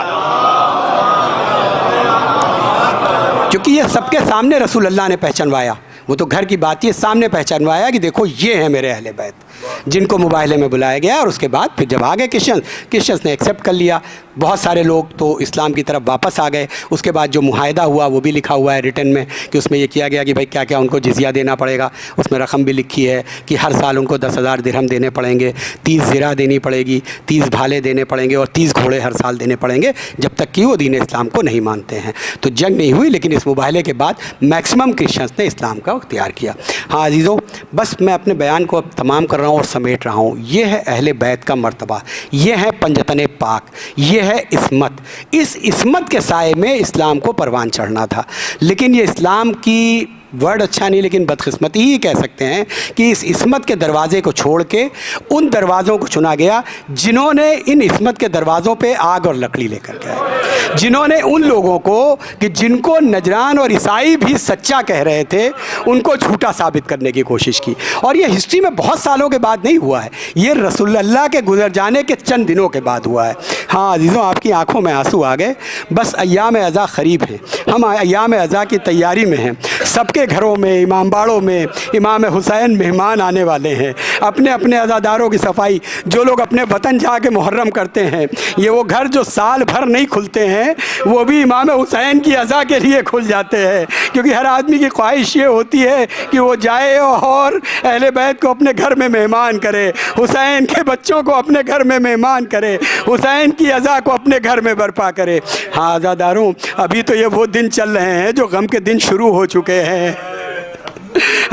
کیونکہ یہ سب کے سامنے رسول اللہ نے پہچانوایا، وہ تو گھر کی بات یہ سامنے پہچانوایا کہ دیکھو یہ ہیں میرے اہل بیت جن کو مباہلے میں بلایا گیا۔ اور اس کے بعد پھر جب آگے کرسچنس نے ایکسیپٹ کر لیا، بہت سارے لوگ تو اسلام کی طرف واپس آ گئے۔ اس کے بعد جو معاہدہ ہوا وہ بھی لکھا ہوا ہے ریٹن میں، کہ اس میں یہ کیا گیا کہ بھائی کیا کیا ان کو جزیہ دینا پڑے گا، اس میں رقم بھی لکھی ہے کہ ہر سال ان کو 10,000 درہم دینے پڑیں گے، 30 زرہ دینی پڑے گی، 30 بھالے دینے پڑیں گے، اور 30 گھوڑے ہر سال دینے پڑیں گے، جب تک کہ وہ دین اسلام کو نہیں مانتے ہیں۔ تو جنگ نہیں ہوئی، لیکن اس مباہلے کے بعد میکسیمم کرسچنس نے اسلام کا اختیار کیا۔ ہاں عزیزوں، بس میں اپنے بیان کو اب تمام کر رہا ہوں اور سمیٹ رہا ہوں۔ یہ ہے اہل بیت کا مرتبہ، یہ ہے پنجتن پاک، یہ ہے عصمت۔ اس عصمت کے سائے میں اسلام کو پروان چڑھنا تھا، لیکن یہ اسلام کی ورڈ اچھا نہیں لیکن بدقسمتی ہی کہہ سکتے ہیں کہ اس عصمت کے دروازے کو چھوڑ کے ان دروازوں کو چنا گیا جنہوں نے ان عصمت کے دروازوں پہ آگ اور لکڑی لے کر کے آئے، جنہوں نے ان لوگوں کو کہ جن کو نجران اور عیسائی بھی سچا کہہ رہے تھے ان کو جھوٹا ثابت کرنے کی کوشش کی۔ اور یہ ہسٹری میں بہت سالوں کے بعد نہیں ہوا ہے، یہ رسول اللہ کے گزر جانے کے چند دنوں کے بعد ہوا ہے۔ ہاں عزیزوں، آپ کی آنکھوں میں آنسو آ گئے، بس ایام عزا قریب ہیں، ہم ایام عزا کی تیاری میں ہیں۔ سب کے گھروں میں، امام باڑوں میں امام حسین مہمان آنے والے ہیں، اپنے اپنے عزاداروں کی صفائی۔ جو لوگ اپنے وطن جا کے محرم کرتے ہیں، یہ وہ گھر جو سال بھر نہیں کھلتے ہیں وہ بھی امام حسین کی عزا کے لیے کھل جاتے ہیں، کیونکہ ہر آدمی کی خواہش یہ ہوتی ہے کہ وہ جائے اور اہل بیت کو اپنے گھر میں مہمان کرے، حسین کے بچوں کو اپنے گھر میں مہمان کرے، حسین کی عزا کو اپنے گھر میں برپا کرے۔ ہاں عزاداروں، ابھی تو یہ وہ دن چل رہے ہیں جو غم کے دن شروع ہو چکے ہیں۔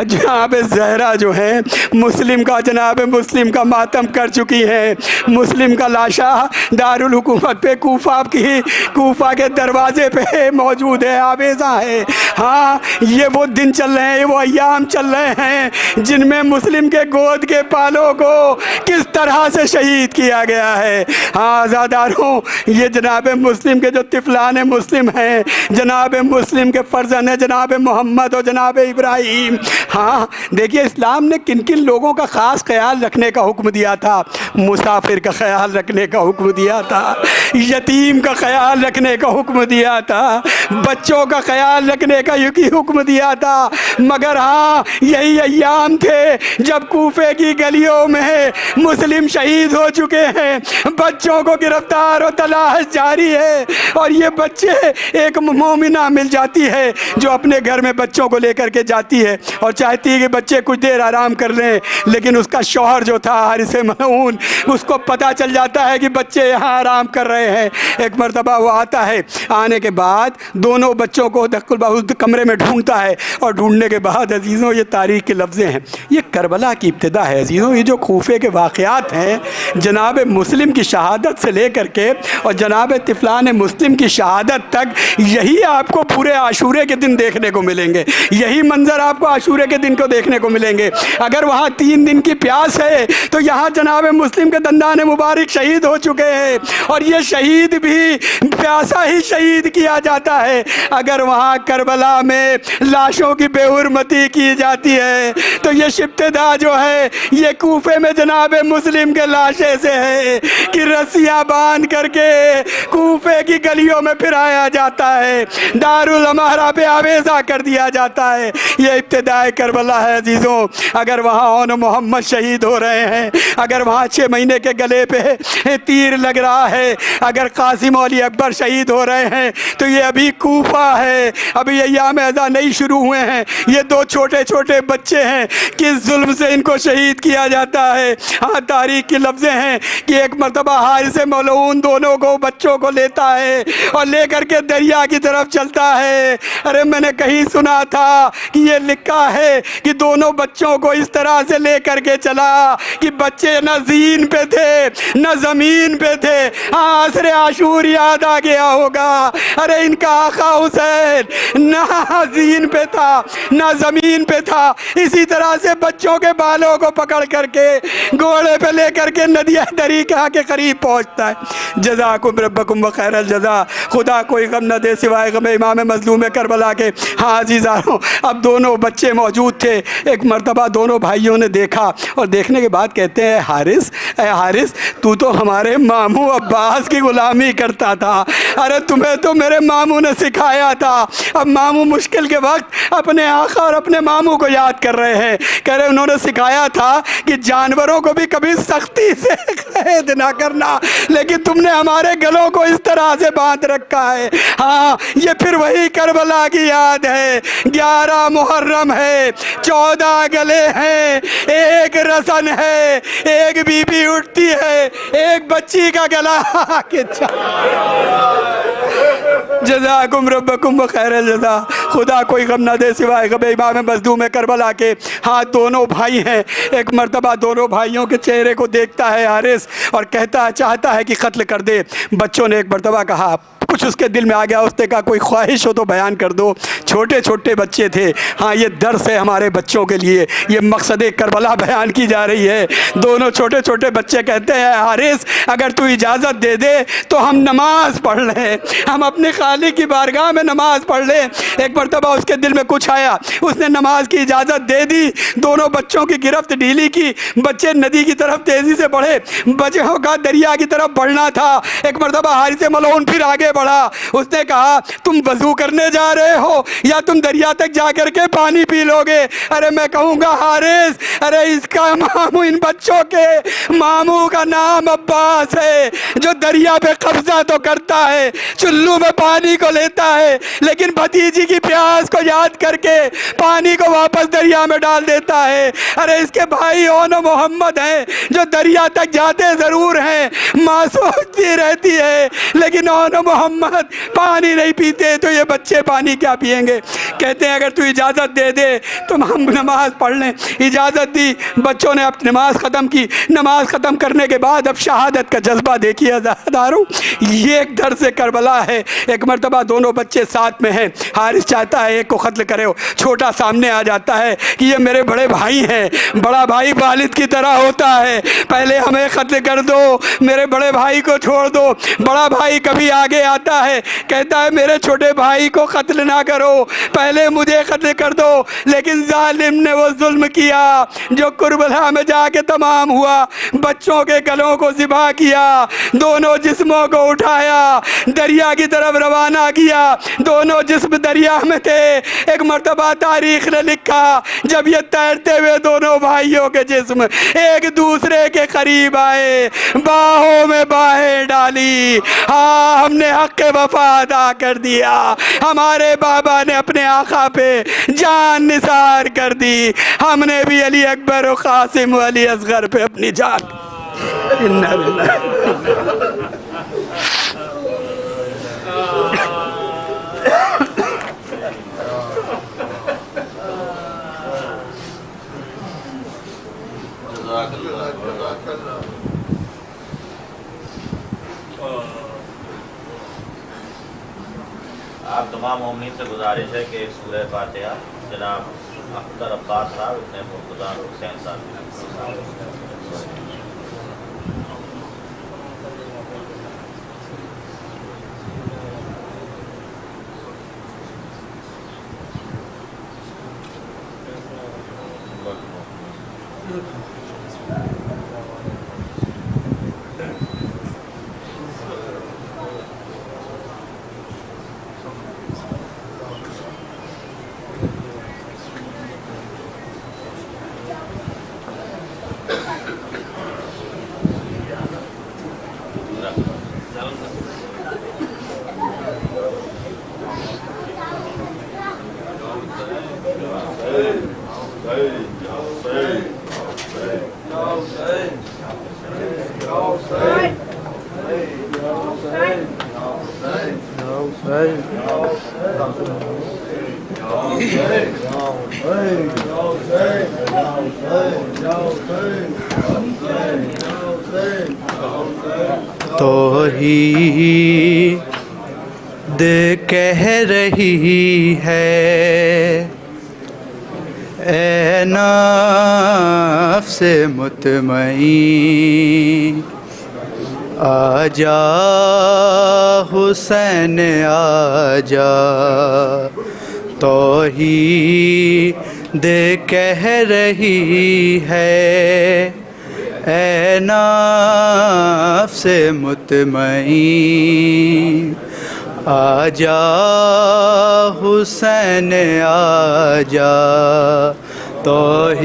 جناب زہرا جو ہیں جناب مسلم کا ماتم کر چکی ہیں، مسلم کا لاشا دارالحکومت پہ کوفہ کے دروازے پہ موجود ہے، آویزاں ہے۔ ہاں، یہ وہ دن چل رہے ہیں، وہ ایام چل رہے ہیں جن میں مسلم کے گود کے پالوں کو کس طرح سے شہید کیا گیا ہے۔ ہاں عزاداروں، یہ جناب مسلم کے جو طفلان مسلم ہیں، جناب مسلم کے فرزند ہیں جناب محمد اور جناب ابراہیم۔ ہاں دیکھیے، اسلام نے کن کن لوگوں کا خاص خیال رکھنے کا حکم دیا تھا۔ مسافر کا خیال رکھنے کا حکم دیا تھا، یتیم کا خیال رکھنے کا حکم دیا تھا، بچوں کا خیال رکھنے کا حکم دیا تھا۔ مگر ہاں، یہی ایام تھے جب کوفے کی گلیوں میں مسلم شہید ہو چکے ہیں، بچوں کو گرفتار و تلاش جاری ہے، اور یہ بچے ایک مومنہ مل جاتی ہے جو اپنے گھر میں بچوں کو لے کر کے جاتی ہے اور چاہتی ہے کہ بچے کچھ دیر آرام کر لیں، لیکن اس کا شوہر جو تھا حارث ملعون، اس کو پتہ چل جاتا ہے کہ بچے یہاں آرام کر رہے ہیں۔ ایک مرتبہ وہ آتا ہے، آنے کے بعد دونوں بچوں کو کمرے میں ڈھونڈتا ہے، اور ڈھونڈنے کے بعد عزیزوں یہ تاریخ کے لفظ ہیں، یہ کربلا کی ابتدا ہے عزیزوں۔ یہ جو کوفے کے واقعات ہیں، جناب مسلم کی شہادت سے لے کر کے اور جناب طفلان مسلم کی شہادت تک، یہی آپ کو پورے عاشورے کے دن دیکھنے کو ملیں گے، یہی منظر آپ کو عاشورے کے دن کو دیکھنے کو ملیں گے۔ اگر وہاں 3 دن کی پیاس ہے تو یہاں جناب مسلم کے دندان مبارک شہید ہو چکے ہیں، اور یہ شہید بھی پیاسا ہی شہید کیا جاتا ہے۔ اگر وہاں کربلا میں لاشوں کی بے حرمتی کی جاتی ہے تو یہ ابتدا جو ہے یہ کوفے میں جناب مسلم کے لاشے سے ہے کہ رسیاں باندھ کر کے کوفے کی گلیوں میں پھرایا جاتا ہے، دارالامارہ پہ آویزہ کر دیا جاتا ہے۔ یہ ابتدائے کربلا ہے عزیزوں۔ اگر وہاں اون محمد شہید ہو رہے ہیں، اگر وہاں 6 مہینے کے گلے پہ تیر لگ رہا ہے، اگر قاسم علی اکبر شہید ہو رہے ہیں، تو یہ ابھی کوفہ ہے، ابھی ایام عزا نہیں شروع ہوئے ہیں۔ یہ 2 چھوٹے چھوٹے بچے ہیں، کس ظلم سے ان کو شہید کیا جاتا ہے۔ ہاں تاریخ کے لفظ ہیں کہ ایک مرتبہ حارث ملعون دونوں کو بچوں کو لیتا ہے اور لے کر کے دریا کی طرف چلتا ہے۔ ارے میں نے کہیں سنا تھا کہ یہ لکھا ہے کہ دونوں بچوں کو اس طرح سے لے کر کے چلا کہ بچے نہ زین پہ تھے نہ زمین پہ تھے۔ ہاں عصر عاشور یاد آ گیا ہوگا. ارے ان کا آقا حسین نہ زین پہ تھا نہ زمین پہ تھا. اسی طرح سے بچوں کے بالوں کو پکڑ کر کے گھوڑے پہ لے کر کے ندیہ طریقہ کے قریب پہنچتا ہے. جزاکم ربکم بخیر الجزا. خدا کوئی غم نہ دے سوائے غم امام مظلوم کربلا کے. ہاں عزیزانو, اب دونوں بچے موجود تھے. ایک مرتبہ دونوں بھائیوں نے دیکھا اور دیکھنے کے بعد کہتے ہیں اے حارث تو تو ہمارے ماموں عباس کی غلامی کرتا تھا. ارے تمہیں تو میرے ماموں نے سکھایا تھا. اب ماموں مشکل کے وقت اپنے آقا اور اپنے ماموں کو یاد کر رہے ہیں. کہہ رہے انہوں نے سکھایا تھا کہ جانوروں کو بھی کبھی سختی سے قید نہ کرنا, لیکن تم نے ہمارے گلوں کو اس طرح سے باندھ رکھا ہے. ہاں یہ پھر وہی کربلا کی یاد ہے. 11 محرم ہے, 14 گلے ہیں, ایک رسن ہے, ایک بی بی اٹھتی ہے, ایک بچی کا گلا جزاکم ربکم بخیر الجزا. خدا کوئی غم نہ دے سوائے غم امام مظلوم کربلا کے. ہاں دونوں بھائی ہیں. ایک مرتبہ دونوں بھائیوں کے چہرے کو دیکھتا ہے حارث اور چاہتا ہے کہ قتل کر دے. بچوں نے ایک مرتبہ کہا, کچھ اس کے دل میں آ گیا, اس نے کہا کوئی خواہش ہو تو بیان کر دو. چھوٹے چھوٹے بچے تھے. ہاں یہ درس ہے ہمارے بچوں کے لیے, یہ مقصد کربلا بیان کی جا رہی ہے. دونوں چھوٹے چھوٹے بچے کہتے ہیں حارث اگر تو اجازت دے دے تو ہم نماز پڑھ لیں, ہم اپنے خالق کی بارگاہ میں نماز پڑھ لیں. ایک مرتبہ اس کے دل میں کچھ آیا, اس نے نماز کی اجازت دے دی. دونوں بچوں کی گرفت ڈھیلی کی, بچے ندی کی طرف تیزی سے بڑھے. بچوں کا دریا کی طرف بڑھنا تھا. ایک مرتبہ حارث ملعون پھر آگے بڑھا. اس نے کہا تم وضو کرنے جا رہے ہو یا تم دریا تک جا کر کے پانی پی لو گے؟ ارے میں کہوں گا حارث, ارے اس کا ماموں, ان بچوں کے ماموں کا نام عباس ہے, جو دریا پہ قبضہ تو کرتا ہے, چلو میں پانی کو لیتا ہے, لیکن بھتیجی کی پیاس کو یاد کر کے پانی کو واپس دریا میں ڈال دیتا ہے. ارے اس کے بھائی اون و محمد ہیں جو دریا تک جاتے ضرور ہیں, ماں سوچتی رہتی ہے لیکن اون و محمد پانی نہیں پیتے, تو یہ بچے پانی کیا پئیں گے؟ کہتے ہیں اگر تو اجازت دے دے تو ہم نماز پڑھ لیں. اجازت دی. بچوں نے اپنی نماز ختم کی. نماز ختم کرنے کے بعد اب شہادت کا جذبہ دیکھیے عزیزانو, یہ ایک درس کربلا ہے. ایک مرتبہ دونوں بچے ساتھ میں ہیں. حارث چاہتا ہے ایک کو قتل کرے, چھوٹا سامنے آ جاتا ہے کہ یہ میرے بڑے بھائی ہیں, بڑا بھائی والد کی طرح ہوتا ہے, پہلے ہمیں قتل کر دو, میرے بڑے بھائی کو چھوڑ دو. بڑا بھائی کبھی آگے آتا ہے, کہتا ہے میرے چھوٹے بھائی کو قتل نہ کرو, پہلے مجھے قتل کر دو. لیکن ظالم نے وہ ظلم کیا جو کربلا میں جا کے تمام ہوا. بچوں کے گلوں کو ذبح کیا, دونوں جسموں کو اٹھایا, دریا کی طرف روانہ کیا. دونوں جسم دریا میں تھے. ایک مرتبہ تاریخ نے لکھا جب یہ تیرتے ہوئے دونوں بھائیوں کے جسم ایک دوسرے کے قریب آئے, باہوں میں باہیں ڈالی. ہاں ہم نے حق وفا ادا کر دیا, ہمارے بابا نے اپنے آقا پہ جان نثار کر دی, ہم نے بھی علی اکبر و قاسم و علی اصغر پہ اپنی جان. آپ تمام مومنین سے گزارش ہے کہ سورہ فاتحہ جناب اختر عباس صاحب اتنے مرتضیٰ حسین صاحب. توحید کہہ رہی ہے اے نفس مطمئن آجا حسین آجا توحید کہہ رہی ہے اے نفس مطمئن آجا حسین آجا توحید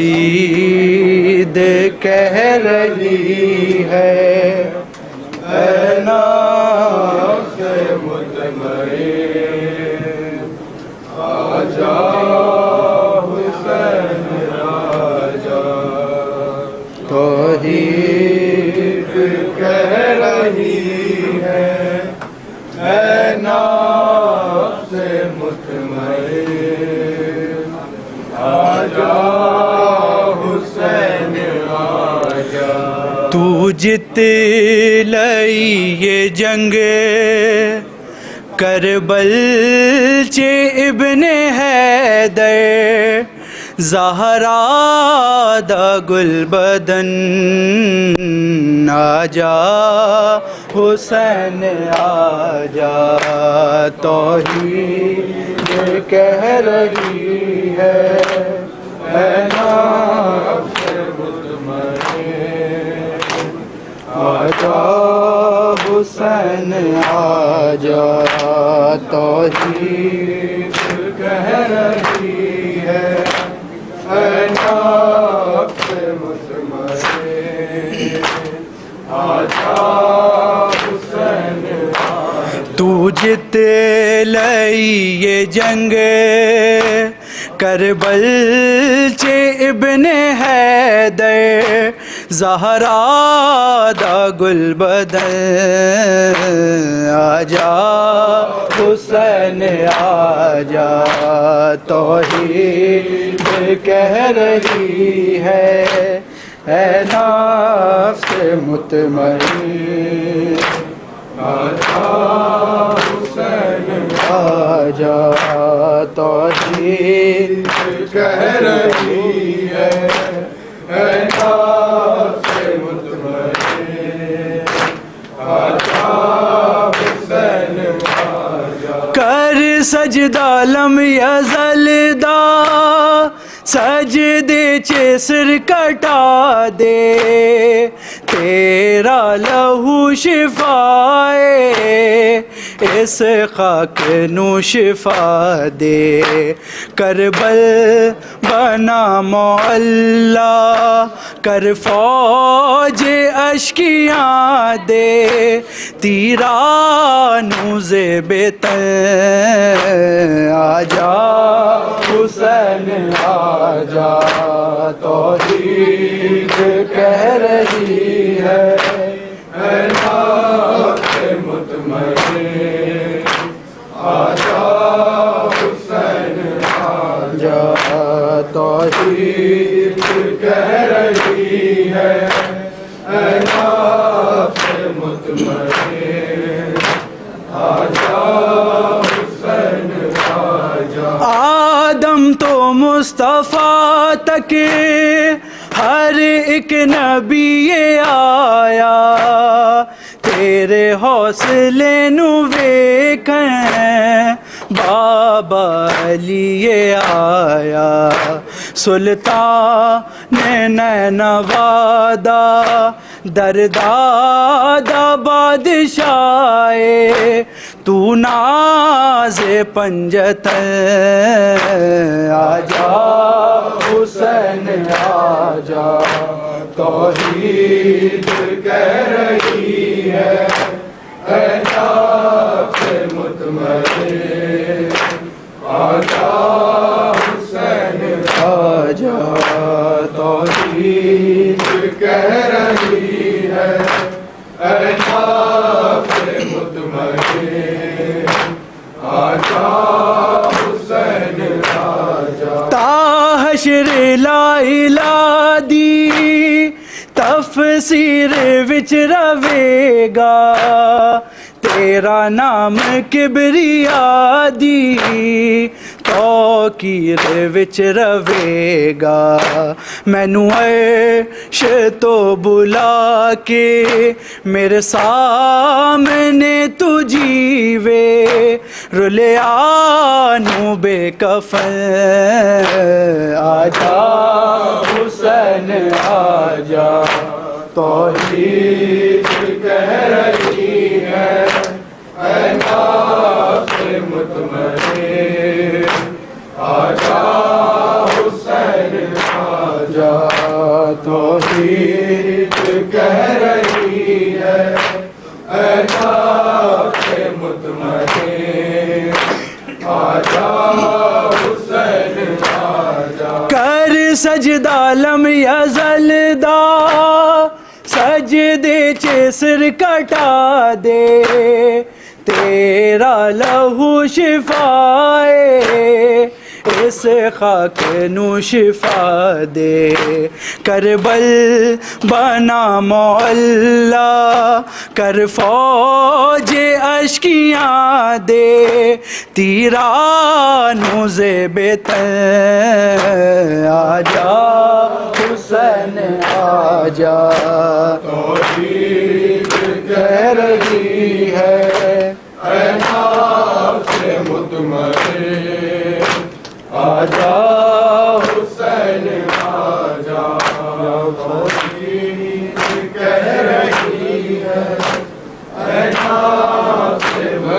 کہہ رہی ہے اے نفس مطمئن آجا حسین آجا توحید کہہ رہی ہے اے نفس مطمئن آجا حسین آجا تو جت لئی یہ جنگ کربل چے ابن حیدر زہرا دا گل بدن آجا حسین آجا توحید کہہ رہی ہے اے نفس مطمئن آجا حسین آجا توحید کہہ رہی ہے اے نفس مطمئن آجا حسین آجا تو جت لئی یہ جنگ کربل چے ابن حیدر زہرا دا گل بدن آجا حسین آجا توحید کہہ رہی ہے اے نفس مطمئن آجا حسین آجا توحید کہہ رہی ہے اے نفس مطمئن آجا حسین آجا کر سجدہ لم یزل دا سجدے چے سر کٹا دے تیرا لہو شفائے اس خاک نو شفا دے کربل بنا معلا کر فوج اشکیاں دے تیرانو زیب تن آجا حسین آجا توحید کہہ رہی ہے اے نفس مطمئن آجا حسین آجا توحید کہہ رہی ہے اے نفس مطمئن آجا حسین آجا آدم تو مصطفیٰ تک ہر ایک نبی آیا تیرے حوصلے نو ویکھیں بابا علی آیا سلطان نینوادہ دردادہ بادشاہ تو ناز پنجتن آجا حسین آجا توحید کہہ رہی ہے اے نفس مطمئن آجا حسین آجا توحید کہہ رہی ہے اے نفس مطمئن آجا حسین آجا تا حشر لا الہ دی تفسیر وچ رہے گا تیرا نام کبریا دی توقیر وچ رہے گا مینوں عرش تو بلا کے میرے سامنے تو جیوے رلیا نو بے کفن آجا حسین آجا توحید کہہ رہی ہے اے نفس مطمئن آجا حسین آجا توحید کہہ رہی ہے اے نفس مطمئن آجا حسین آجا کر سجدہ لم یزل دا سجدے چ سر کٹا دے تیرا لہو شفائے اس خاک نو شفا دے کربل بنا مولا کر فوج اشکیاں دے تیرانو زیب تن آجا حسین آجا توحید کہہ رہی ہے اے نفس مطمئن آجا حسین آجا توحید کہہ رہی ہے اے نفس مطمئن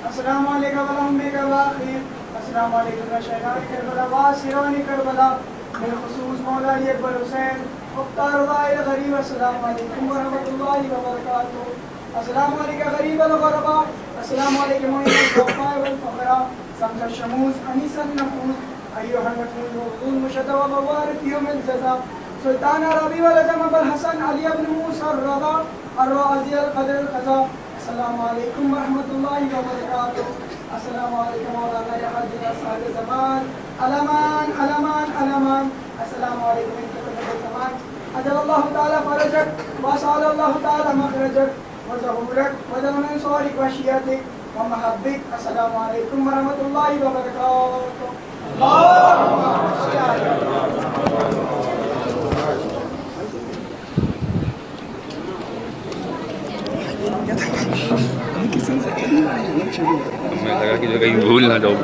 السلام علیکم ورحمۃ السلام علیکم شہداء کربلا واسران کربلا بالخصوص مولا علی اکبر حسین مختار الرائے غریب السلام علیکم ورحمۃ اللہ وبرکاتہ السلام علیکم غریب الغرباء السلام علیکم معین الضعفاء والفقراء سمج الشموس انیس النفوس ایها المدفون الغضون مشدد وبوار في يوم الجزاء سلطان عربی والعظم ابو الحسن علی ابن موسى الرضا الرازی القدر القضاء السلام علیکم ورحمۃ اللہ وبرکاتہ السلام علیکم مولانا یا حاجی صاحب زمان علمان علمان علمان السلام علیکم انتظار زمان اجل اللہ تعالی فرجک واسال اللہ تعالی مخرجک وظہورک وجل من صورک وشیتک ومحبک السلام علیکم ورحمۃ اللہ وبرکاتہ اللہم صل علی میں لگا کہ جو کہیں بھول نہ جاؤ